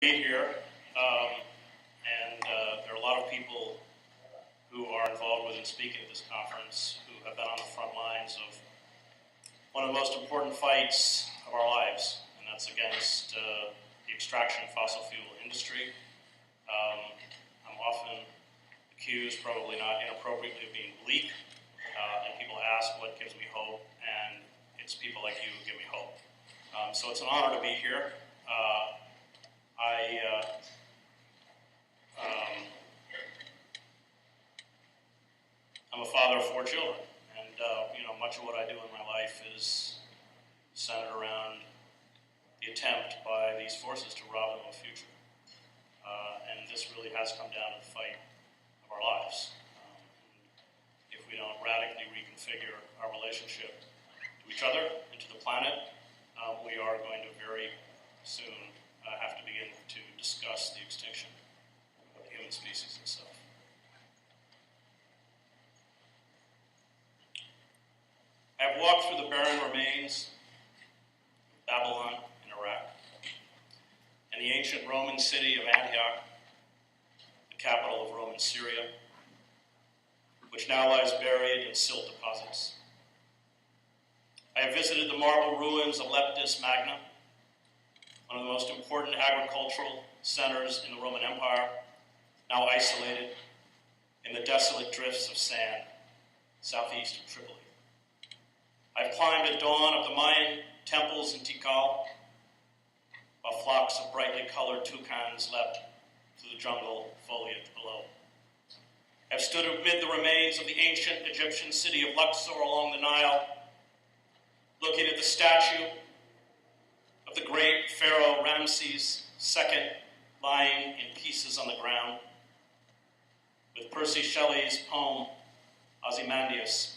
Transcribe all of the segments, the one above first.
Here, there are a lot of people who are involved within speaking at this conference who have been on the front lines of one of the most important fights of our lives, and that's against the extraction of fossil fuel industry. I'm often accused, probably not inappropriately, of being bleak, and people ask what gives me hope, and it's people like you who give me hope. So it's an honor to be here. I'm a father of 4 children, and much of what I do in my life is centered around the attempt by these forces to rob them of a future. And this really has come down to the fight of our lives. If we don't radically reconfigure our relationship to each other and to the planet, we are going to very soon have to begin to discuss the extinction of the human species itself. I have walked through the barren remains of Babylon in Iraq and the ancient Roman city of Antioch, the capital of Roman Syria, which now lies buried in silt deposits. I have visited the marble ruins of Leptis Magna, one of the most important agricultural centers in the Roman Empire, now isolated in the desolate drifts of sand southeast of Tripoli. I've climbed at dawn of the Mayan temples in Tikal, while flocks of brightly colored toucans leapt through the jungle foliage below. I've stood amid the remains of the ancient Egyptian city of Luxor along the Nile, looking at the statue of the great pharaoh Ramses II lying in pieces on the ground, with Percy Shelley's poem Ozymandias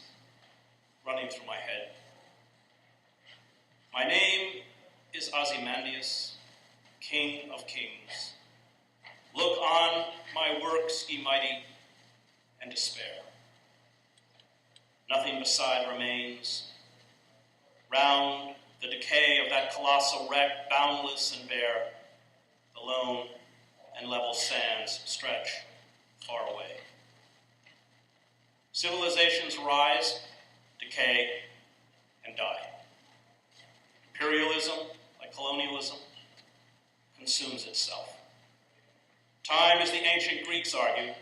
running through my head. My name is Ozymandias, King of Kings. Look on my works, ye mighty, and despair. Nothing beside remains. Round the decay of that colossal wreck, boundless and bare, the lone and level sands stretch far away. Civilizations rise, decay, and die. Imperialism, like colonialism, consumes itself. Time, as the ancient Greeks argued,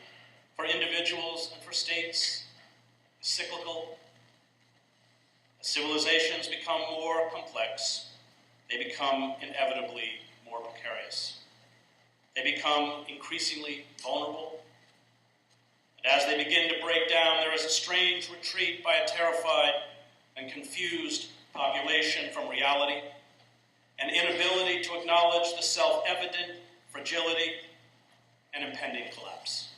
for individuals and for states, is cyclical. As civilizations become more complex, they become inevitably more precarious. They become increasingly vulnerable. And as they begin to break down, there is a strange retreat by a terrified and confused population from reality, an inability to acknowledge the self-evident fragility and impending collapse.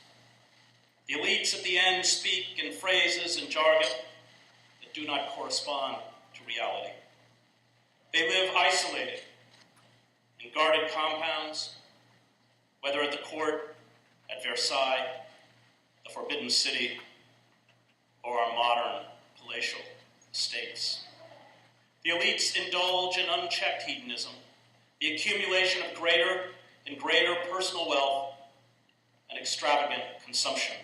The elites at the end speak in phrases and jargon that do not correspond to reality. They live isolated in guarded compounds, whether at the court at Versailles, the Forbidden City, or our modern palatial estates. The elites indulge in unchecked hedonism, the accumulation of greater and greater personal wealth, and extravagant consumption.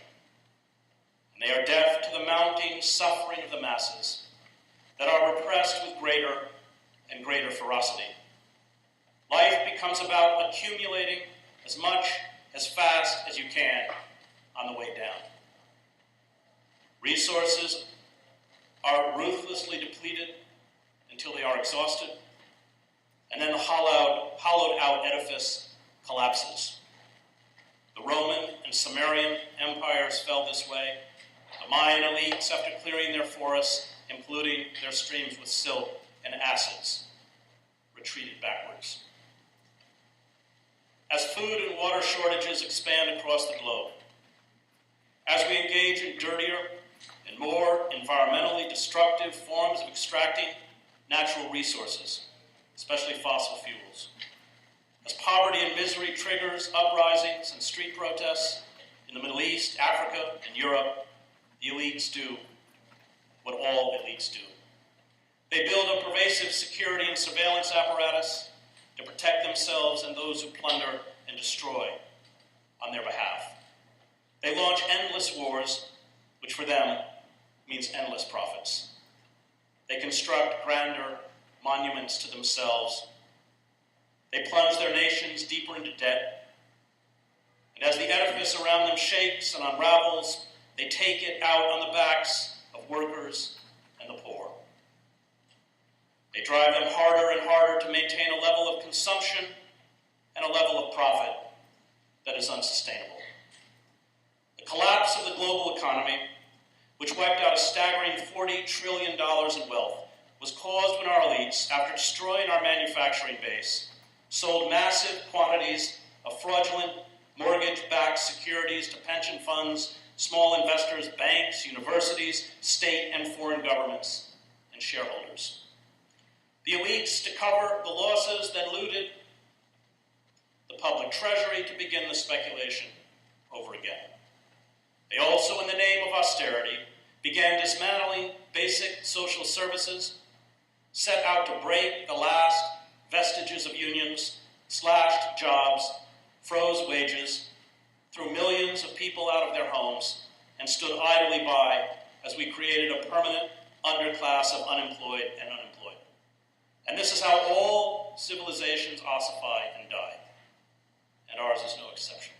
And they are deaf to the mounting suffering of the masses that are repressed with greater and greater ferocity. Life becomes about accumulating as much, as fast as you can on the way down. Resources are ruthlessly depleted until they are exhausted, and then the hollowed out edifice collapses. The Roman and Sumerian empires fell this way. The Mayan elites, after clearing their forests and polluting their streams with silt and acids, retreated backwards. As food and water shortages expand across the globe, as we engage in dirtier and more environmentally destructive forms of extracting natural resources, especially fossil fuels, as poverty and misery triggers uprisings and street protests in the Middle East, Africa, and Europe, the elites do what all elites do. They build a pervasive security and surveillance apparatus to protect themselves and those who plunder and destroy on their behalf. They launch endless wars, which for them means endless profits. They construct grander monuments to themselves. They plunge their nations deeper into debt. And as the edifice around them shakes and unravels, they take it out on the backs of workers and the poor. They drive them harder and harder to maintain a level of consumption and a level of profit that is unsustainable. The collapse of the global economy, which wiped out a staggering $40 trillion in wealth, was caused when our elites, after destroying our manufacturing base, sold massive quantities of fraudulent mortgage-backed securities to pension funds, small investors, banks, universities, state and foreign governments, and shareholders. The elites, to cover the losses, then looted the public treasury to begin the speculation over again. They also, in the name of austerity, began dismantling basic social services, set out to break the last vestiges of unions, slashed jobs, froze wages, threw millions of people out of their homes, and stood idly by as we created a permanent underclass of unemployed and unemployed. And this is how all civilizations ossify and die, and ours is no exception.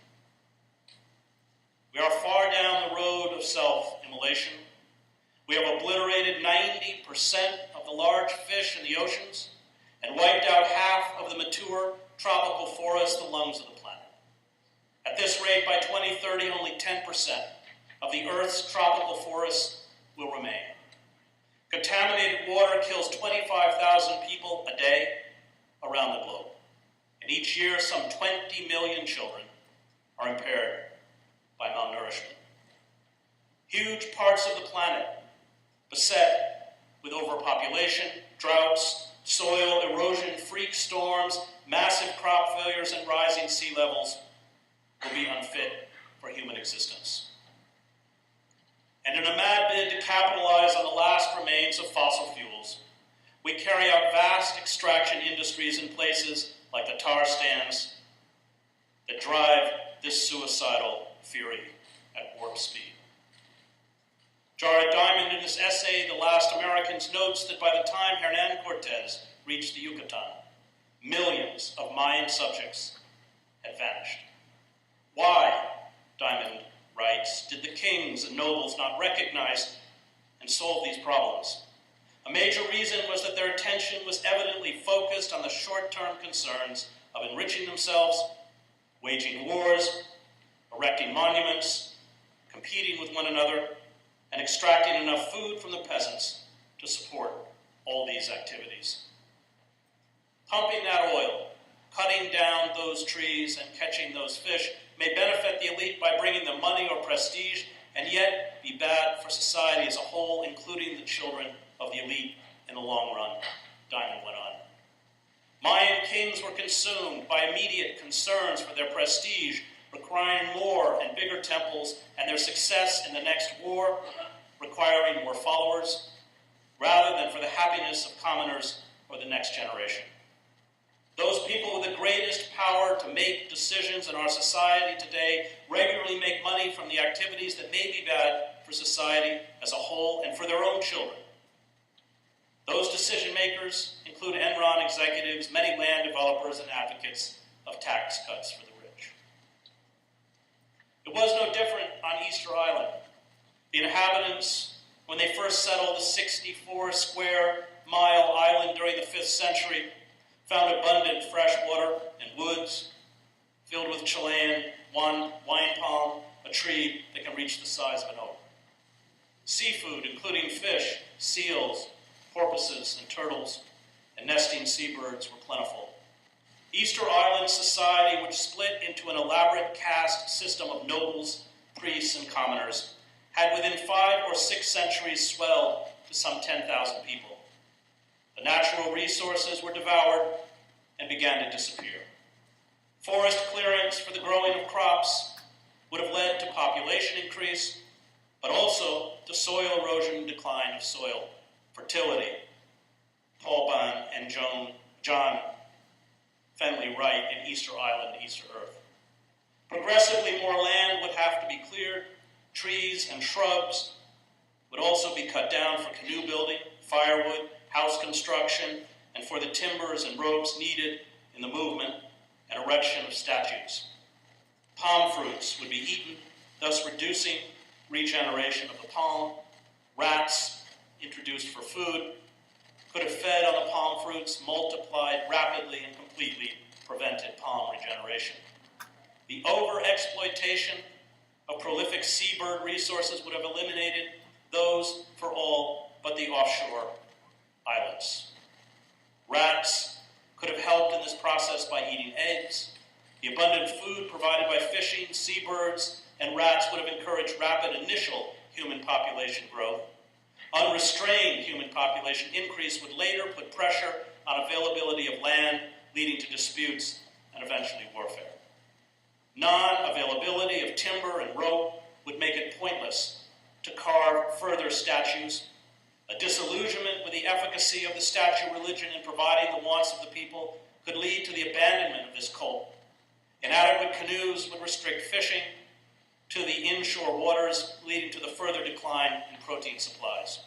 We are far down the road of self-immolation. We have obliterated 90% of the large fish in the oceans and wiped out half of the mature tropical forests, the lungs of the planet. At this rate, by 2030, only 10% of the Earth's tropical forests will remain. Contaminated water kills 25,000 people a day around the globe. And each year, some 20 million children are impaired by malnourishment. Huge parts of the planet beset with overpopulation, droughts, soil erosion, freak storms, massive crop failures, and rising sea levels will be unfit for human existence. And in a mad bid to capitalize on the last remains of fossil fuels, we carry out vast extraction industries in places like the tar sands that drive this suicidal fury at warp speed. Jared Diamond, in his essay, The Last Americans, notes that by the time Hernan Cortez reached the Yucatan, millions of Mayan subjects had vanished. Why, Diamond writes, did the kings and nobles not recognize and solve these problems? A major reason was that their attention was evidently focused on the short-term concerns of enriching themselves, waging wars, erecting monuments, competing with one another, and extracting enough food from the peasants to support all these activities. Pumping that oil, cutting down those trees, and catching those fish may benefit the elite by bringing them money or prestige, and yet be bad for society as a whole, including the children of the elite in the long run, Diamond went on. Mayan kings were consumed by immediate concerns for their prestige, requiring more and bigger temples, and their success in the next war, requiring more followers, rather than for the happiness of commoners or the next generation. Those people with the greatest power to make decisions in our society today regularly make money from the activities that may be bad for society as a whole and for their own children. Those decision makers include Enron executives, many land developers, and advocates of tax cuts for the rich. It was no different on Easter Island. The inhabitants, when they first settled the 64-square-mile island during the 5th century, found abundant fresh water and woods filled with Chilean wine palm, a tree that can reach the size of an oak. Seafood, including fish, seals, porpoises, and turtles, and nesting seabirds were plentiful. Easter Island society, which split into an elaborate caste system of nobles, priests, and commoners, had within 5 or 6 centuries swelled to some 10,000 people. The natural resources were devoured and began to disappear. Forest clearance for the growing of crops would have led to population increase, but also to soil erosion and decline of soil fertility. Paul Bahn and John Fenley write in Easter Island, Easter Earth. Progressively more land would have to be cleared. Trees and shrubs would also be cut down for canoe building, firewood, house construction, and for the timbers and ropes needed in the movement and erection of statues. Palm fruits would be eaten, thus reducing regeneration of the palm. Rats, introduced for food, could have fed on the palm fruits, multiplied rapidly, and completely prevented palm regeneration. The over-exploitation of prolific seabird resources would have eliminated those for all but the offshore islands. Rats could have helped in this process by eating eggs. The abundant food provided by fishing, seabirds, and rats would have encouraged rapid initial human population growth. Unrestrained human population increase would later put pressure on availability of land, leading to disputes and eventually warfare. Non-availability of timber and rope would make it pointless to carve further statues. A disillusionment with the efficacy of the statue religion in providing the wants of the people could lead to the abandonment of this cult. Inadequate canoes would restrict fishing to the inshore waters, leading to the further decline in protein supplies.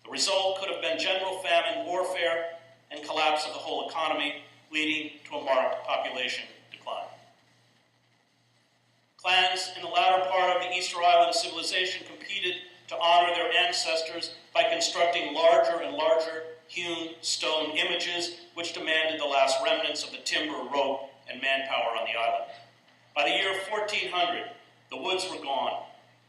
The result could have been general famine, warfare, and collapse of the whole economy, leading to a marked population decline. Clans in the latter part of the Easter Island civilization competed to honor their ancestors by constructing larger and larger hewn stone images, which demanded the last remnants of the timber, rope, and manpower on the island. By the year 1400, the woods were gone,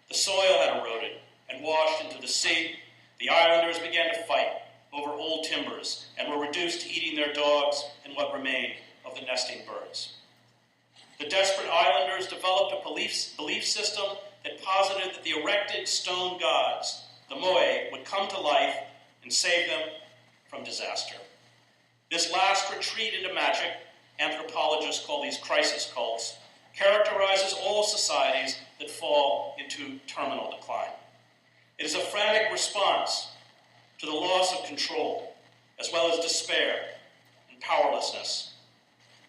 the soil had eroded and washed into the sea. The islanders began to fight over old timbers and were reduced to eating their dogs and what remained of the nesting birds. The desperate islanders developed a belief system that posited that the erected stone gods, the moai, would come to life and save them from disaster. This last retreat into magic, anthropologists call these crisis cults, characterizes all societies that fall into terminal decline. It is a frantic response to the loss of control, as well as despair and powerlessness.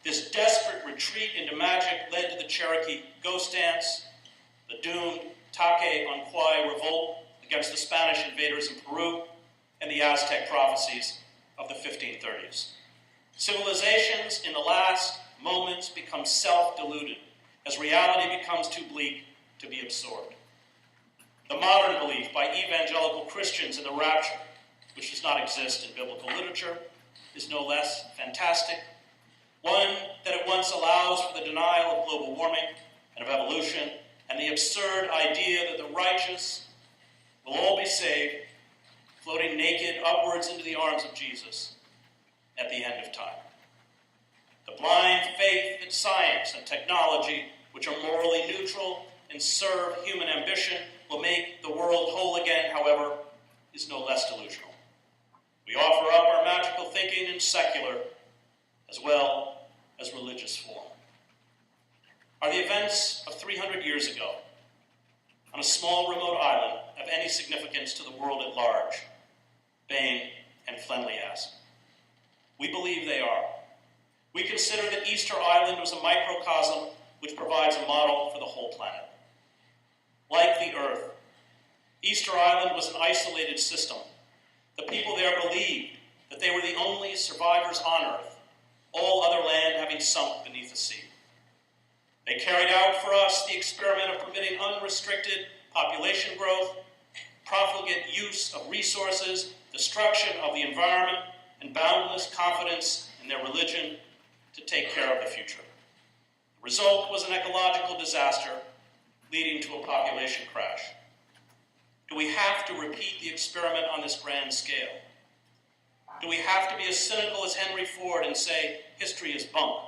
This desperate retreat into magic led to the Cherokee ghost dance, the doomed Take on Quay revolt against the Spanish invaders in Peru, and the Aztec prophecies of the 1530s. Civilizations in the last moments become self-deluded as reality becomes too bleak to be absorbed. The modern belief by evangelical Christians in the rapture, which does not exist in biblical literature, is no less fantastic. One that at once allows for the denial of global warming and of evolution, and the absurd idea that the righteous will all be saved, floating naked upwards into the arms of Jesus at the end of time. The blind faith that science and technology, which are morally neutral and serve human ambition, will make the world whole again, however, is no less delusional. We offer up our magical thinking in secular as well as religious form. Are the events of 300 years ago on a small remote island of any significance to the world at large? Bain and Flenley ask. We believe they are. We consider that Easter Island was a microcosm which provides a model for the whole planet. Like the Earth, Easter Island was an isolated system. The people there believed that they were the only survivors on Earth, all other land having sunk beneath the sea. They carried out for us the experiment of permitting unrestricted population growth, profligate use of resources, destruction of the environment, and boundless confidence in their religion to take care of the future. The result was an ecological disaster leading to a population crash. Do we have to repeat the experiment on this grand scale? Do we have to be as cynical as Henry Ford and say, history is bunk?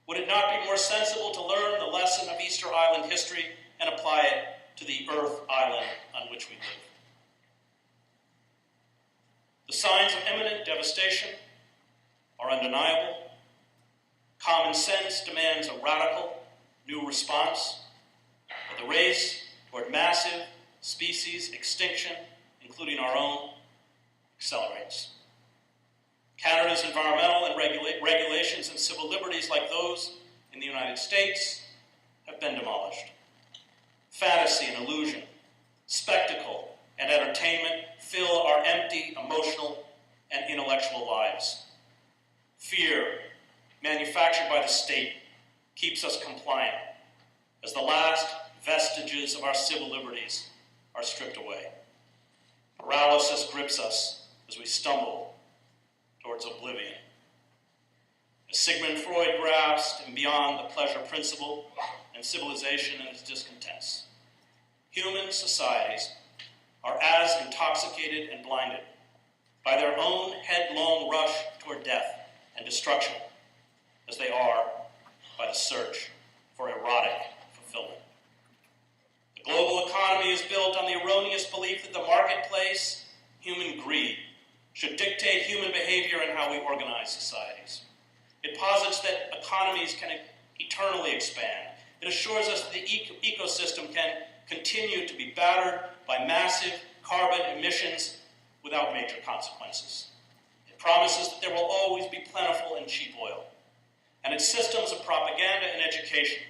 Would it not be more sensible to learn the lesson of Easter Island history and apply it to the Earth Island on which we live? The signs of imminent devastation are undeniable. Common sense demands a radical new response, but the race toward massive species extinction, including our own, accelerates. Canada's environmental and regulations and civil liberties, like those in the United States, have been demolished. Fantasy and illusion, spectacle and entertainment fill our empty emotional and intellectual lives. Fear, manufactured by the state, keeps us compliant as the last vestiges of our civil liberties are stripped away. Paralysis grips us as we stumble towards oblivion. As Sigmund Freud grasped and beyond the pleasure principle and civilization and its discontents, human societies are as intoxicated and blinded by their own headlong rush toward death and destruction as they are by the search for erotic fulfillment. The global economy is built on the erroneous belief that the marketplace, human greed, should dictate human behavior and how we organize societies. It posits that economies can eternally expand. It assures us that the ecosystem can continue to be battered by massive carbon emissions without major consequences. It promises that there will always be plentiful and cheap oil. And its systems of propaganda and education,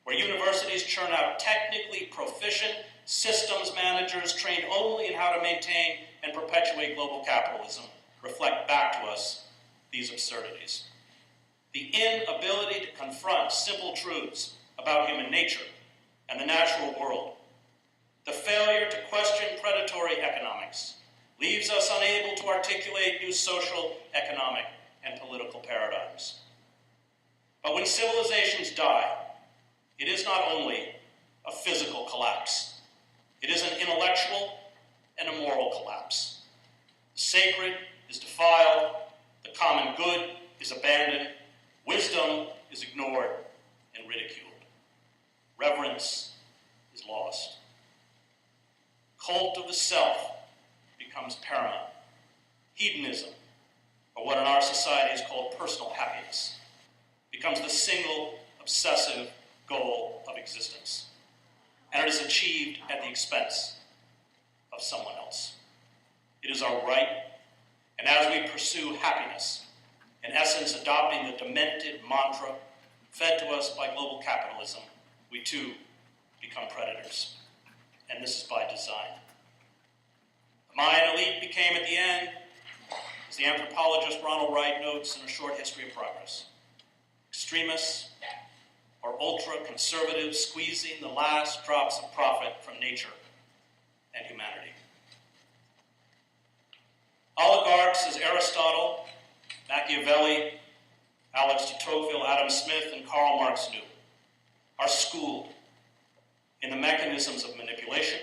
where universities churn out technically proficient systems managers trained only in how to maintain and perpetuate global capitalism, reflect back to us these absurdities. The inability to confront simple truths about human nature and the natural world, the failure to question predatory economics, leaves us unable to articulate new social, economic, and political paradigms. But when civilizations die, it is not only a physical collapse. It is an intellectual and a moral collapse. The sacred is defiled, the common good is abandoned, wisdom is ignored and ridiculed. Reverence is lost. Cult of the self becomes paramount. Hedonism, or what in our society is called personal happiness, becomes the single obsessive goal of existence. And it is achieved at the expense of someone else. It is our right, and as we pursue happiness, in essence adopting the demented mantra fed to us by global capitalism, we too become predators. And this is by design. The Mayan elite became at the end, as the anthropologist Ronald Wright notes in A Short History of Progress, extremists or ultra-conservatives squeezing the last drops of profit from nature and humanity. Oligarchs, as Aristotle, Machiavelli, Alex de Tocqueville, Adam Smith, and Karl Marx knew, are schooled in the mechanisms of manipulation,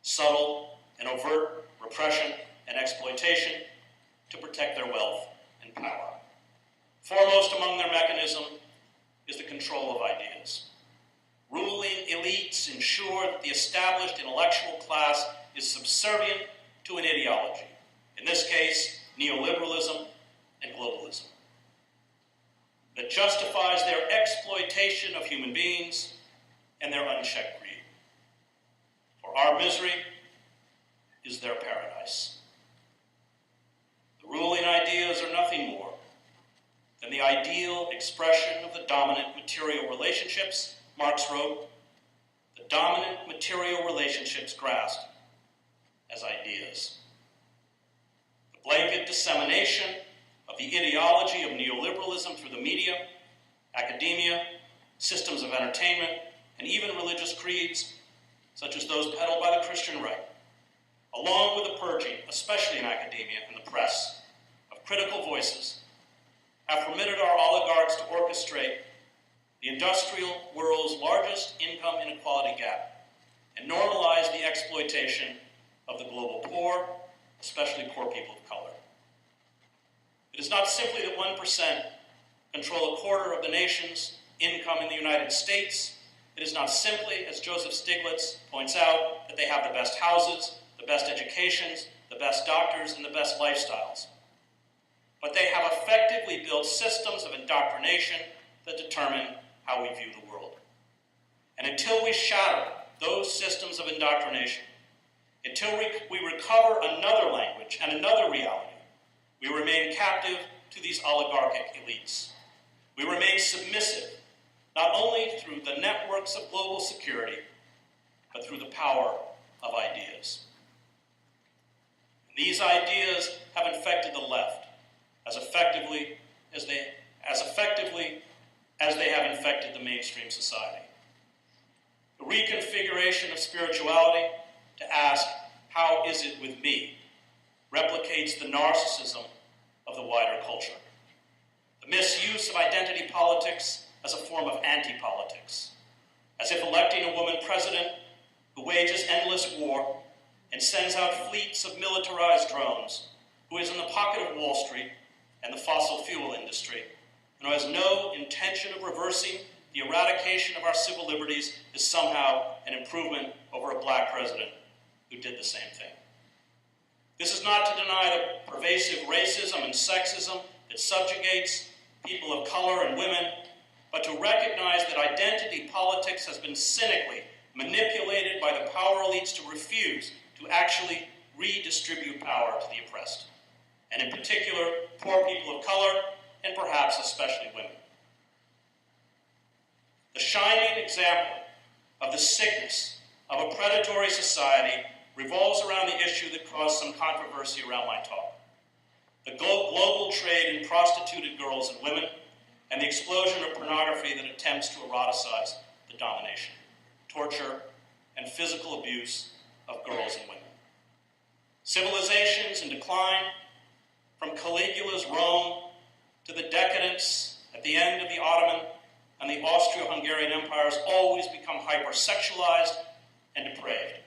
subtle and overt repression and exploitation to protect their wealth and power. Foremost among their mechanism is the control of ideas. Ruling elites ensure that the established intellectual class is subservient to an ideology, in this case, neoliberalism and globalism, that justifies their exploitation of human beings and their unchecked greed. For our misery is their paradise. The ruling ideas are nothing more than the ideal expression of the dominant material relationships, Marx wrote, the dominant material relationships grasped as ideas. The blanket dissemination of the ideology of neoliberalism through the media, academia, systems of entertainment, and even religious creeds, such as those peddled by the Christian right, along with the purging, especially in academia and the press, of critical voices, have permitted our oligarchs to orchestrate the industrial world's largest income inequality gap and normalize the exploitation of the global poor, especially poor people of color. It is not simply that 1% control a quarter of the nation's income in the United States. It is not simply, as Joseph Stiglitz points out, that they have the best houses, the best educations, the best doctors, and the best lifestyles. But they have effectively built systems of indoctrination that determine how we view the world. And until we shatter those systems of indoctrination, until we recover another language and another reality, we remain captive to these oligarchic elites. We remain submissive, not only through through the networks of global security, but through the power of ideas. And these ideas have infected the left as effectively as they have infected the mainstream society. The reconfiguration of spirituality to ask, how is it with me, replicates the narcissism of the wider culture. The misuse of identity politics as a form of anti-politics, as if electing a woman president who wages endless war and sends out fleets of militarized drones, who is in the pocket of Wall Street and the fossil fuel industry, and who has no intention of reversing the eradication of our civil liberties, is somehow an improvement over a black president who did the same thing. This is not to deny the pervasive racism and sexism that subjugates people of color and women, but to recognize that identity politics has been cynically manipulated by the power elites to refuse to actually redistribute power to the oppressed, and in particular, poor people of color, and perhaps especially women. The shining example of the sickness of a predatory society revolves around the issue that caused some controversy around my talk: the global trade in prostituted girls and women, and the explosion of pornography that attempts to eroticize the domination, torture, and physical abuse of girls and women. Civilizations in decline, from Caligula's Rome to the decadence at the end of the Ottoman and the Austro-Hungarian empires, always become hypersexualized and depraved.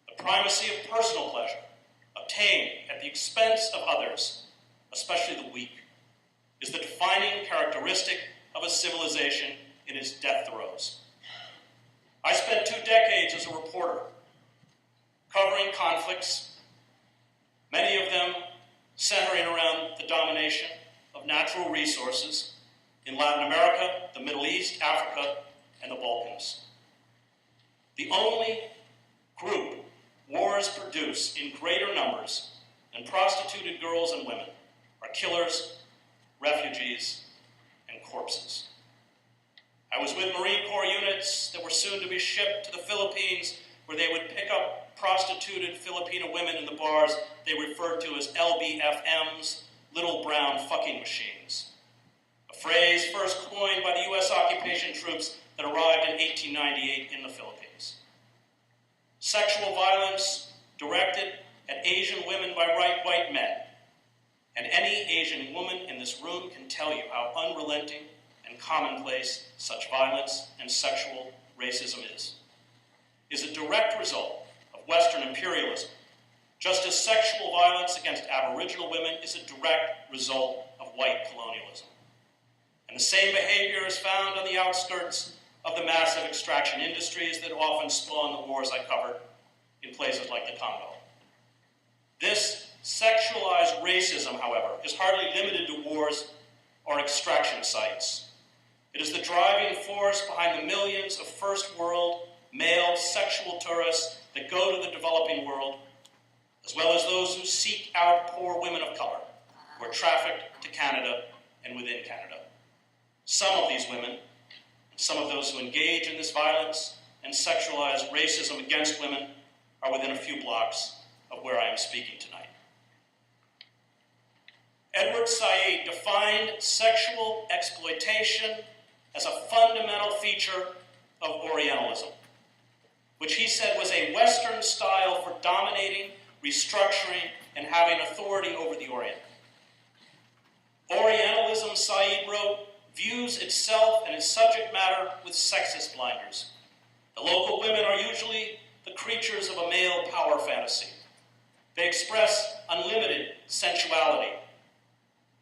The primacy of personal pleasure, obtained at the expense of others, especially the weak, is the defining characteristic of a civilization in its death throes. I spent 2 decades as a reporter covering conflicts, many of them centering around the domination of natural resources in Latin America, the Middle East, Africa, and the Balkans. The only group wars produce in greater numbers than prostituted girls and women are killers, refugees, and corpses. I was with Marine Corps units that were soon to be shipped to the Philippines, where they would pick up prostituted Filipino women in the bars they referred to as LBFMs, little brown fucking machines, a phrase first coined by the U.S. occupation troops that arrived in 1898 in the Philippines. Sexual violence directed at Asian women by white men, and any Asian woman in this room can tell you how unrelenting and commonplace such violence and sexual racism is a direct result of Western imperialism, just as sexual violence against Aboriginal women is a direct result of white colonialism. And the same behavior is found on the outskirts of the massive extraction industries that often spawn the wars I covered in places like the Congo. This sexualized racism, however, is hardly limited to wars or extraction sites. It is the driving force behind the millions of first world male sexual tourists that go to the developing world, as well as those who seek out poor women of color, who are trafficked to Canada and within Canada. Some of these women, some of those who engage in this violence and sexualized racism against women, are within a few blocks of where I am speaking tonight. Edward Said defined sexual exploitation as a fundamental feature of Orientalism, which he said was a Western style for dominating, restructuring, and having authority over the Orient. Orientalism, Said wrote, views itself and its subject matter with sexist blinders. The local women are usually the creatures of a male power fantasy. They express unlimited sensuality.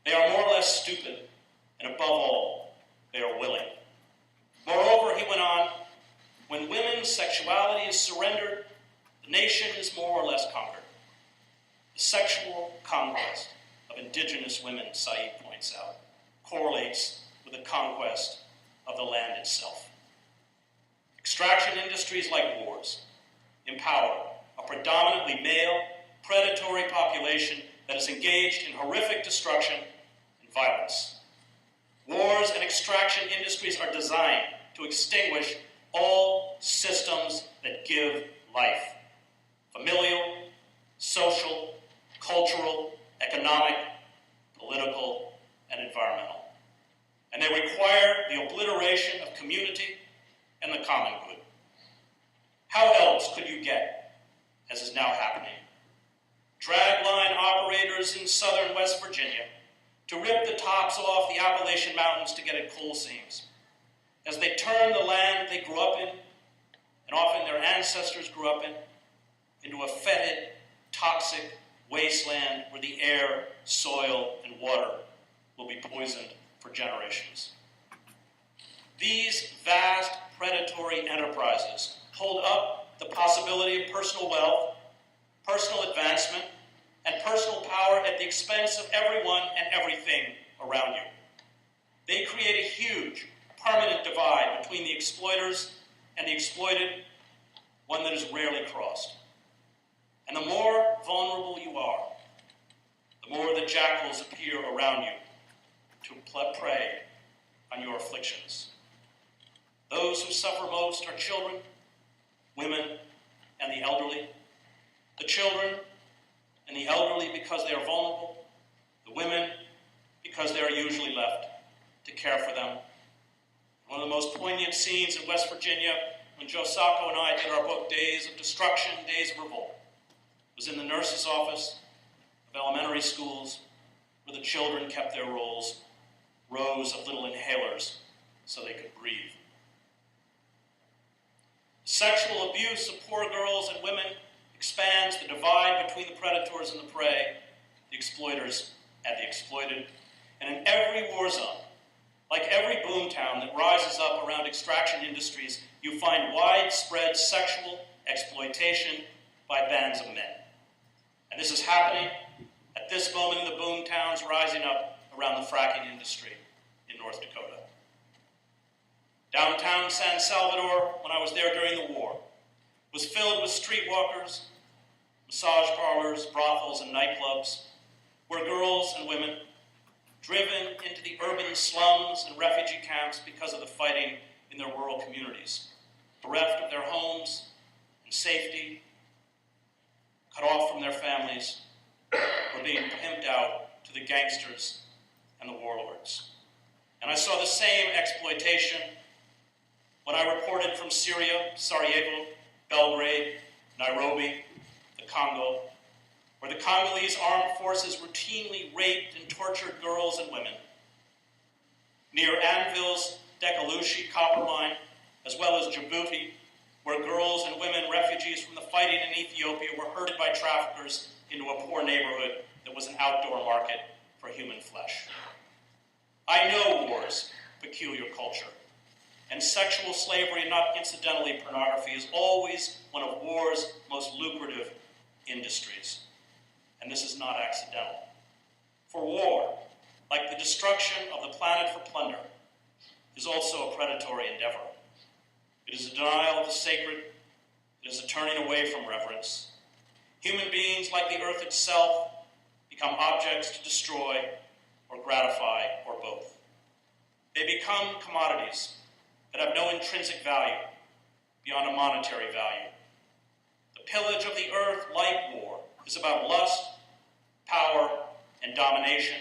They are more or less stupid, and above all, they are willing. Moreover, he went on, when women's sexuality is surrendered, the nation is more or less conquered. The sexual conquest of indigenous women, Said points out, correlates with the conquest of the land itself. Extraction industries like wars empower a predominantly male, predatory population that is engaged in horrific destruction and violence. Wars and extraction industries are designed to to extinguish all systems that give life: familial, social, cultural, economic, political, and environmental. And they require the obliteration of community and the common good. How else could you get, as is now happening, dragline operators in southern West Virginia to rip the tops off the Appalachian Mountains to get at coal seams, as they turn the land they grew up in, and often their ancestors grew up in, into a fetid, toxic wasteland where the air, soil, and water will be poisoned for generations. These vast predatory enterprises hold up the possibility of personal wealth, personal advancement, and personal power at the expense of everyone and everything around you. They create a huge, permanent divide between the exploiters and the exploited, one that is rarely crossed. And the more vulnerable you are, the more the jackals appear around you to prey on your afflictions. Those who suffer most are children, women, and the elderly. The children and the elderly because they are vulnerable, the women because they are usually left to care for them. One of the most poignant scenes in West Virginia, when Joe Sacco and I did our book, Days of Destruction, Days of Revolt, was in the nurse's office of elementary schools where the children kept their rows of little inhalers so they could breathe. Sexual abuse of poor girls and women expands the divide between the predators and the prey, the exploiters and the exploited. And in every war zone, like every boomtown that rises up around extraction industries, you find widespread sexual exploitation by bands of men. And this is happening at this moment in the boomtowns rising up around the fracking industry in North Dakota. Downtown San Salvador, when I was there during the war, was filled with streetwalkers, massage parlors, brothels, and nightclubs, where girls and women, driven into the urban slums and refugee camps because of the fighting in their rural communities, bereft of their homes and safety, cut off from their families, were being pimped out to the gangsters and the warlords. And I saw the same exploitation when I reported from Syria, Sarajevo, Belgrade, Nairobi, the Congo, where the Congolese armed forces routinely raped and tortured girls and women. Near Anvil's Dekalushi copper mine, as well as Djibouti, where girls and women refugees from the fighting in Ethiopia were herded by traffickers into a poor neighborhood that was an outdoor market for human flesh. I know war's peculiar culture, and sexual slavery, and not incidentally pornography, is always one of war's most lucrative industries. And this is not accidental. For war, like the destruction of the planet for plunder, is also a predatory endeavor. It is a denial of the sacred. It is a turning away from reverence. Human beings, like the earth itself, become objects to destroy or gratify, or both. They become commodities that have no intrinsic value beyond a monetary value. The pillage of the earth, like war, is about lust, power, and domination,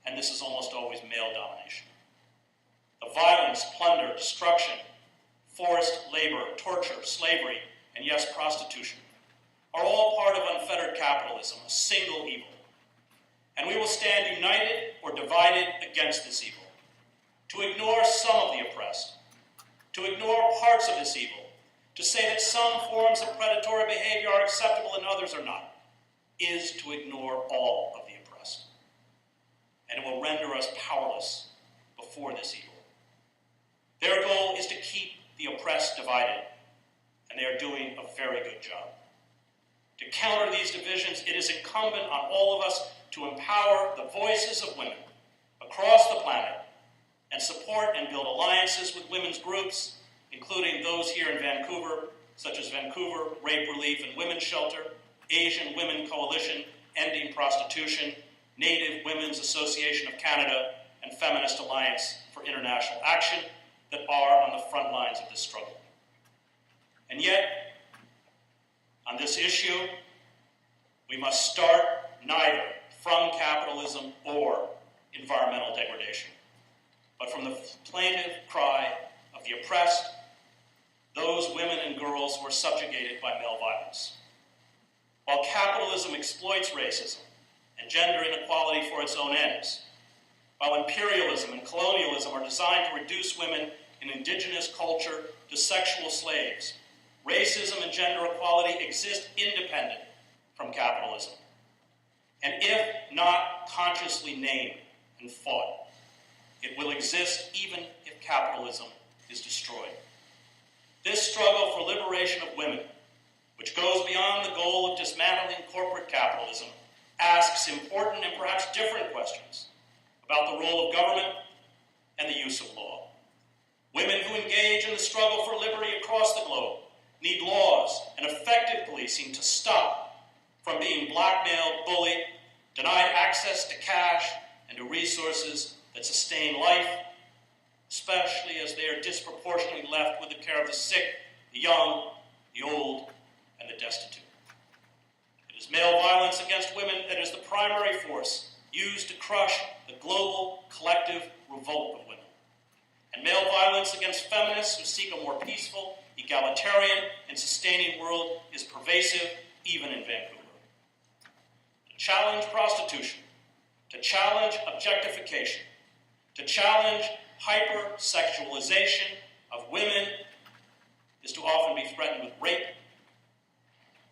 and this is almost always male domination. The violence, plunder, destruction, forced labor, torture, slavery, and yes, prostitution, are all part of unfettered capitalism, a single evil. And we will stand united or divided against this evil. To ignore some of the oppressed, to ignore parts of this evil, to say that some forms of predatory behavior are acceptable and others are not, is to ignore all of the oppressed. And it will render us powerless before this evil. Their goal is to keep the oppressed divided, and they are doing a very good job. To counter these divisions, it is incumbent on all of us to empower the voices of women across the planet and support and build alliances with women's groups, including those here in Vancouver, such as Vancouver Rape Relief and Women's Shelter, Asian Women Coalition, Ending Prostitution, Native Women's Association of Canada, and Feminist Alliance for International Action, that are on the front lines of this struggle. And yet, on this issue, we must start neither from capitalism or environmental degradation, but from the plaintive cry of the oppressed, those women and girls who are subjugated by male violence. While capitalism exploits racism and gender inequality for its own ends, while imperialism and colonialism are designed to reduce women in indigenous culture to sexual slaves, racism and gender equality exist independent from capitalism. And if not consciously named and fought, it will exist even if capitalism is destroyed. This struggle for liberation of women, which goes beyond the goal of dismantling corporate capitalism, asks important and perhaps different questions about the role of government and the use of law. Women who engage in the struggle for liberty across the globe need laws and effective policing to stop from being blackmailed, bullied, denied access to cash and to resources that sustain life, especially as they are disproportionately left with the care of the sick, the young, the old, and the destitute. It is male violence against women that is the primary force used to crush the global collective revolt of women. And male violence against feminists who seek a more peaceful, egalitarian, and sustaining world is pervasive, even in Vancouver. To challenge prostitution, to challenge objectification, to challenge hypersexualization of women is to often be threatened with rape.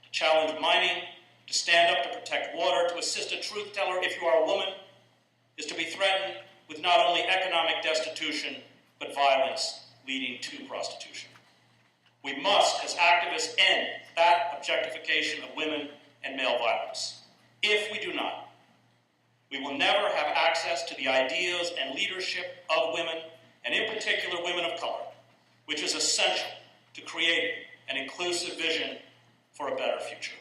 To challenge mining, to stand up to protect water, to assist a truth teller if you are a woman, is to be threatened with not only economic destitution, but violence leading to prostitution. We must, as activists, end that objectification of women and male violence. If we do not, we will never have access to the ideas and leadership of women, and in particular women of color, which is essential to creating an inclusive vision for a better future.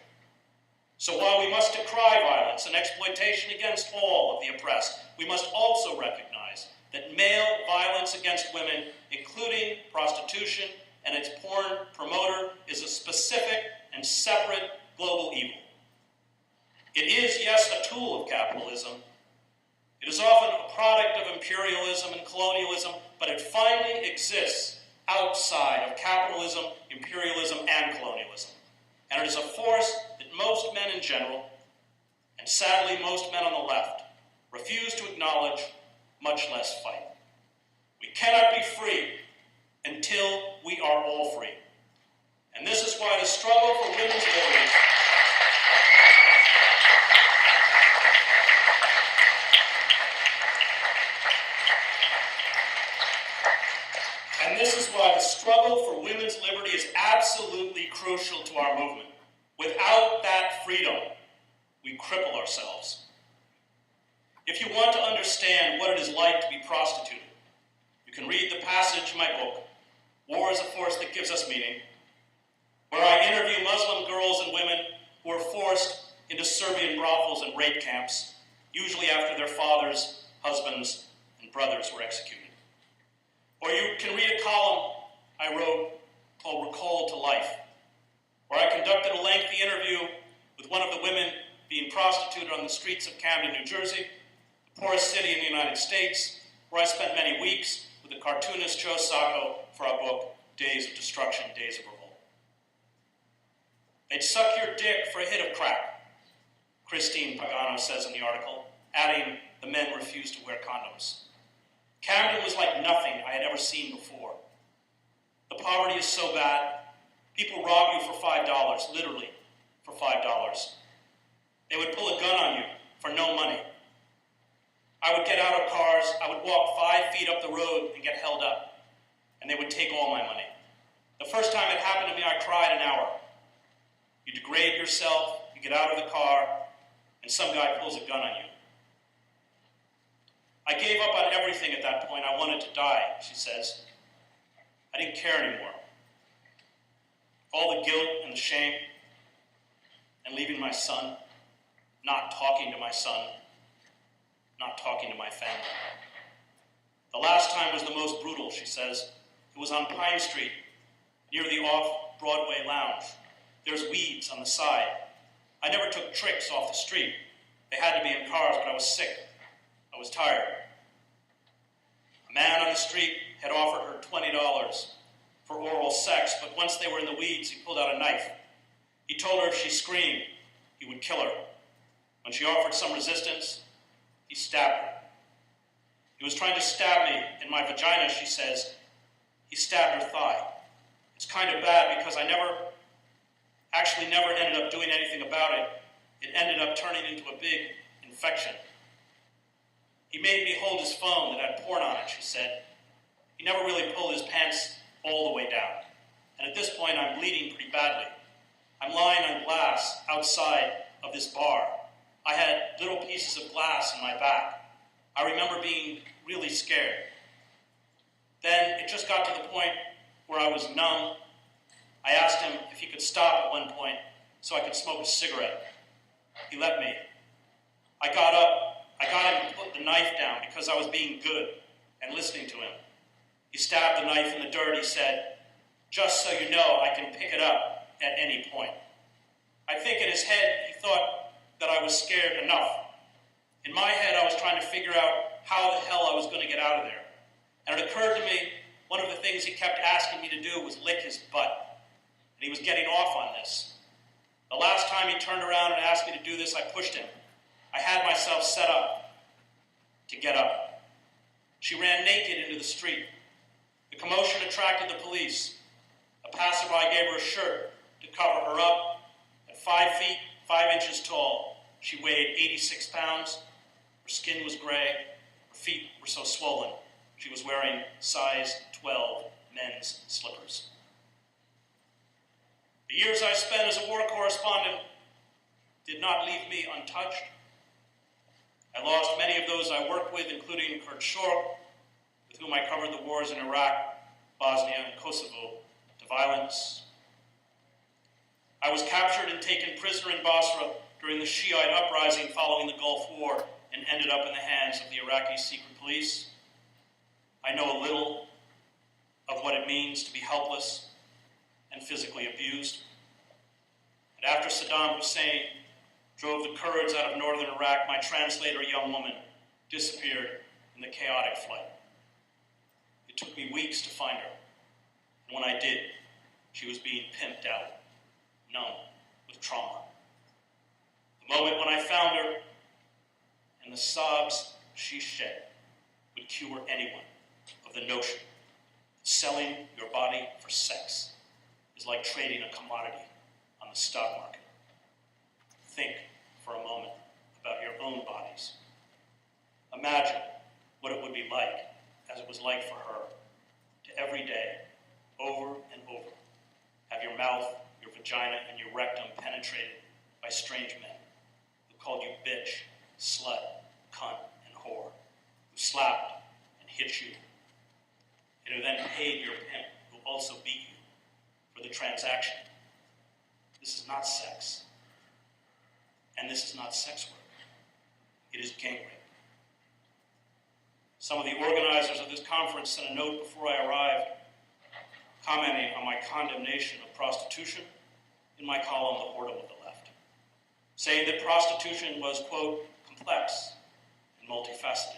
So while we must decry violence and exploitation against all of the oppressed, we must also recognize that male violence against women, including prostitution and its porn promoter, is a specific and separate global evil. It is, yes, a tool of capitalism. It is often a product of imperialism and colonialism, but it finally exists outside of capitalism, imperialism, and colonialism. And it is a force that most men in general, and sadly most men on the left, refuse to acknowledge, much less fight. We cannot be free until we are all free. And this is why the struggle for women's liberties is absolutely crucial to our movement. Without that freedom, we cripple ourselves. If you want to understand what it is like to be prostituted, you can read the passage in my book, War is a Force That Gives Us Meaning, where I interview Muslim girls and women who were forced into Serbian brothels and rape camps, usually after their fathers, husbands, and brothers were executed. Or you can read a column I wrote called Recall to Life, where I conducted a lengthy interview with one of the women being prostituted on the streets of Camden, New Jersey, the poorest city in the United States, where I spent many weeks with the cartoonist Joe Sacco for our book, Days of Destruction, Days of Revolt. They'd suck your dick for a hit of crack, Christine Pagano says in the article, adding the men refused to wear condoms. Camden was like nothing I had ever seen before. The poverty is so bad, people rob you for $5, literally for $5. They would pull a gun on you for no money. I would get out of cars, I would walk 5 feet up the road and get held up, and they would take all my money. The first time it happened to me, I cried an hour. You degrade yourself, you get out of the car, and some guy pulls a gun on you. I gave up on everything at that point. I wanted to die, she says. I didn't care anymore. All the guilt and the shame, and leaving my son, not talking to my son, not talking to my family. The last time was the most brutal, she says. It It was on Pine Street, near the off-Broadway lounge. There's weeds on the side. I never took tricks off the street. They had to be in cars, but I was sick. I was tired. A man on the street had offered her $20 for oral sex, but once they were in the weeds, he pulled out a knife. He told her if she screamed, he would kill her. When she offered some resistance, he stabbed her. He was trying to stab me in my vagina, she says. He stabbed her thigh. It's kind of bad because I never ended up doing anything about it. It ended up turning into a big infection. He made me hold his phone that had porn on it, she said. He never really pulled his pants all the way down. And at this point, I'm bleeding pretty badly. I'm lying on glass outside of this bar. I had little pieces of glass in my back. I remember being really scared. Then it just got to the point where I was numb. I asked him if he could stop at one point so I could smoke a cigarette. He let me. I got up. I got him to put the knife down because I was being good and listening to him. He stabbed the knife in the dirt. He said, "Just so you know, I can pick it up at any point." I think in his head, he thought that I was scared enough. In my head, I was trying to figure out how the hell I was going to get out of there. And it occurred to me, one of the things he kept asking me to do was lick his butt. And he was getting off on this. The last time he turned around and asked me to do this, I pushed him. I had myself set up to get up. She ran naked into the street. The commotion attracted the police. A passerby gave her a shirt to cover her up. At 5 feet, 5 inches tall, she weighed 86 pounds. Her skin was gray. Her feet were so swollen. She was wearing size 12 men's slippers. The years I spent as a war correspondent did not leave me untouched. I lost many of those I worked with, including Kurt Schork, with whom I covered the wars in Iraq, Bosnia, and Kosovo, to violence. I was captured and taken prisoner in Basra during the Shiite uprising following the Gulf War and ended up in the hands of the Iraqi secret police. I know a little of what it means to be helpless and physically abused. And after Saddam Hussein drove the Kurds out of northern Iraq, my translator, a young woman, disappeared in the chaotic flight. It took me weeks to find her. And when I did, she was being pimped out, numb with trauma. The moment when I found her and the sobs she shed would cure anyone of the notion that selling your body for sex is like trading a commodity on the stock market. Think for a moment about your own bodies. Imagine what it would be like, as it was like for her, to every day, over and over, have your mouth, your vagina, and your rectum penetrated by strange men who called you bitch, slut, cunt, and whore, who slapped and hit you, and who then paid your pimp, who also beat you, for the transaction. This is not sex. And this is not sex work. It is gang rape. Some of the organizers of this conference sent a note before I arrived commenting on my condemnation of prostitution in my column, The Whoredom of the Left, saying that prostitution was, quote, complex and multifaceted.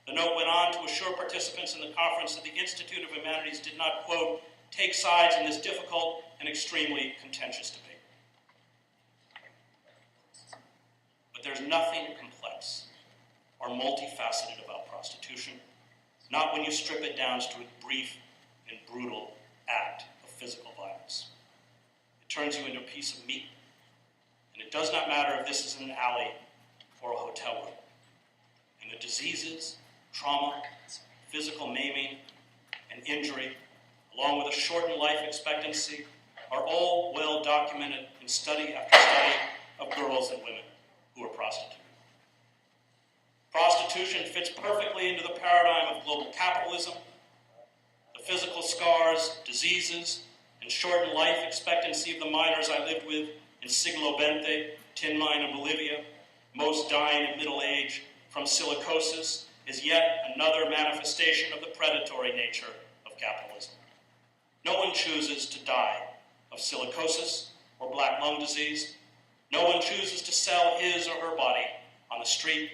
The note went on to assure participants in the conference that the Institute of Humanities did not, quote, take sides in this difficult and extremely contentious debate. But there's nothing complex or multifaceted about prostitution, not when you strip it down to a brief and brutal act of physical violence. It turns you into a piece of meat. And it does not matter if this is in an alley or a hotel room. And the diseases, trauma, physical maiming, and injury, along with a shortened life expectancy, are all well documented in study after study of girls and women who are prostituted. Prostitution fits perfectly into the paradigm of global capitalism. The physical scars, diseases, and shortened life expectancy of the miners I lived with in Siglo Bente, tin mine in Bolivia, most dying in middle age from silicosis, is yet another manifestation of the predatory nature of of capitalism. No one chooses to die of silicosis or black lung disease. No one chooses to sell his or her body on the street.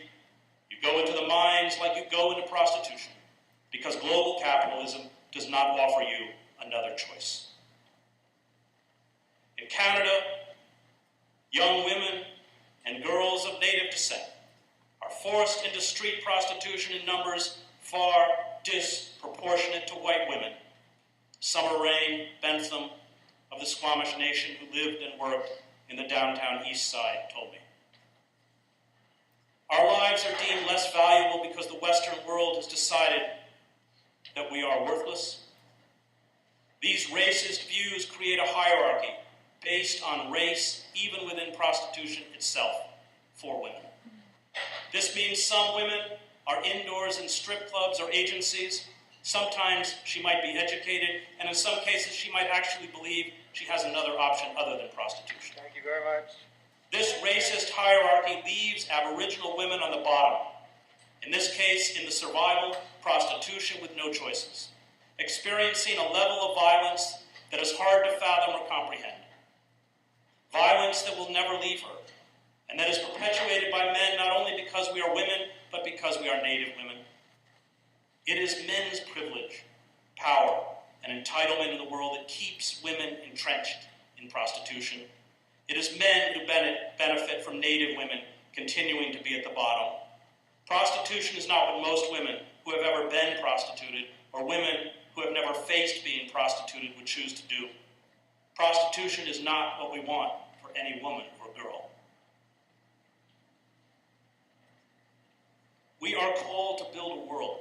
You go into the mines like you go into prostitution, because global capitalism does not offer you another choice. In Canada, young women and girls of Native descent are forced into street prostitution in numbers far disproportionate to white women. Summer Rain Bentham of the Squamish Nation, who lived and worked in the downtown East Side, told me. Our lives are deemed less valuable because the Western world has decided that we are worthless. These racist views create a hierarchy based on race, even within prostitution itself, for women. This means some women are indoors in strip clubs or agencies. Sometimes she might be educated, and in some cases she might actually believe she has another option other than prostitution. Thank you very much. This racist hierarchy leaves Aboriginal women on the bottom. In this case, in the survival prostitution with no choices, experiencing a level of violence that is hard to fathom or comprehend. Violence that will never leave her, and that is perpetuated by men not only because we are women, but because we are Native women. It is men's privilege, power, and entitlement in the world that keeps women entrenched in prostitution. It is men who benefit from Native women continuing to be at the bottom. Prostitution is not what most women who have ever been prostituted or women who have never faced being prostituted would choose to do. Prostitution is not what we want for any woman or girl. We are called to build a world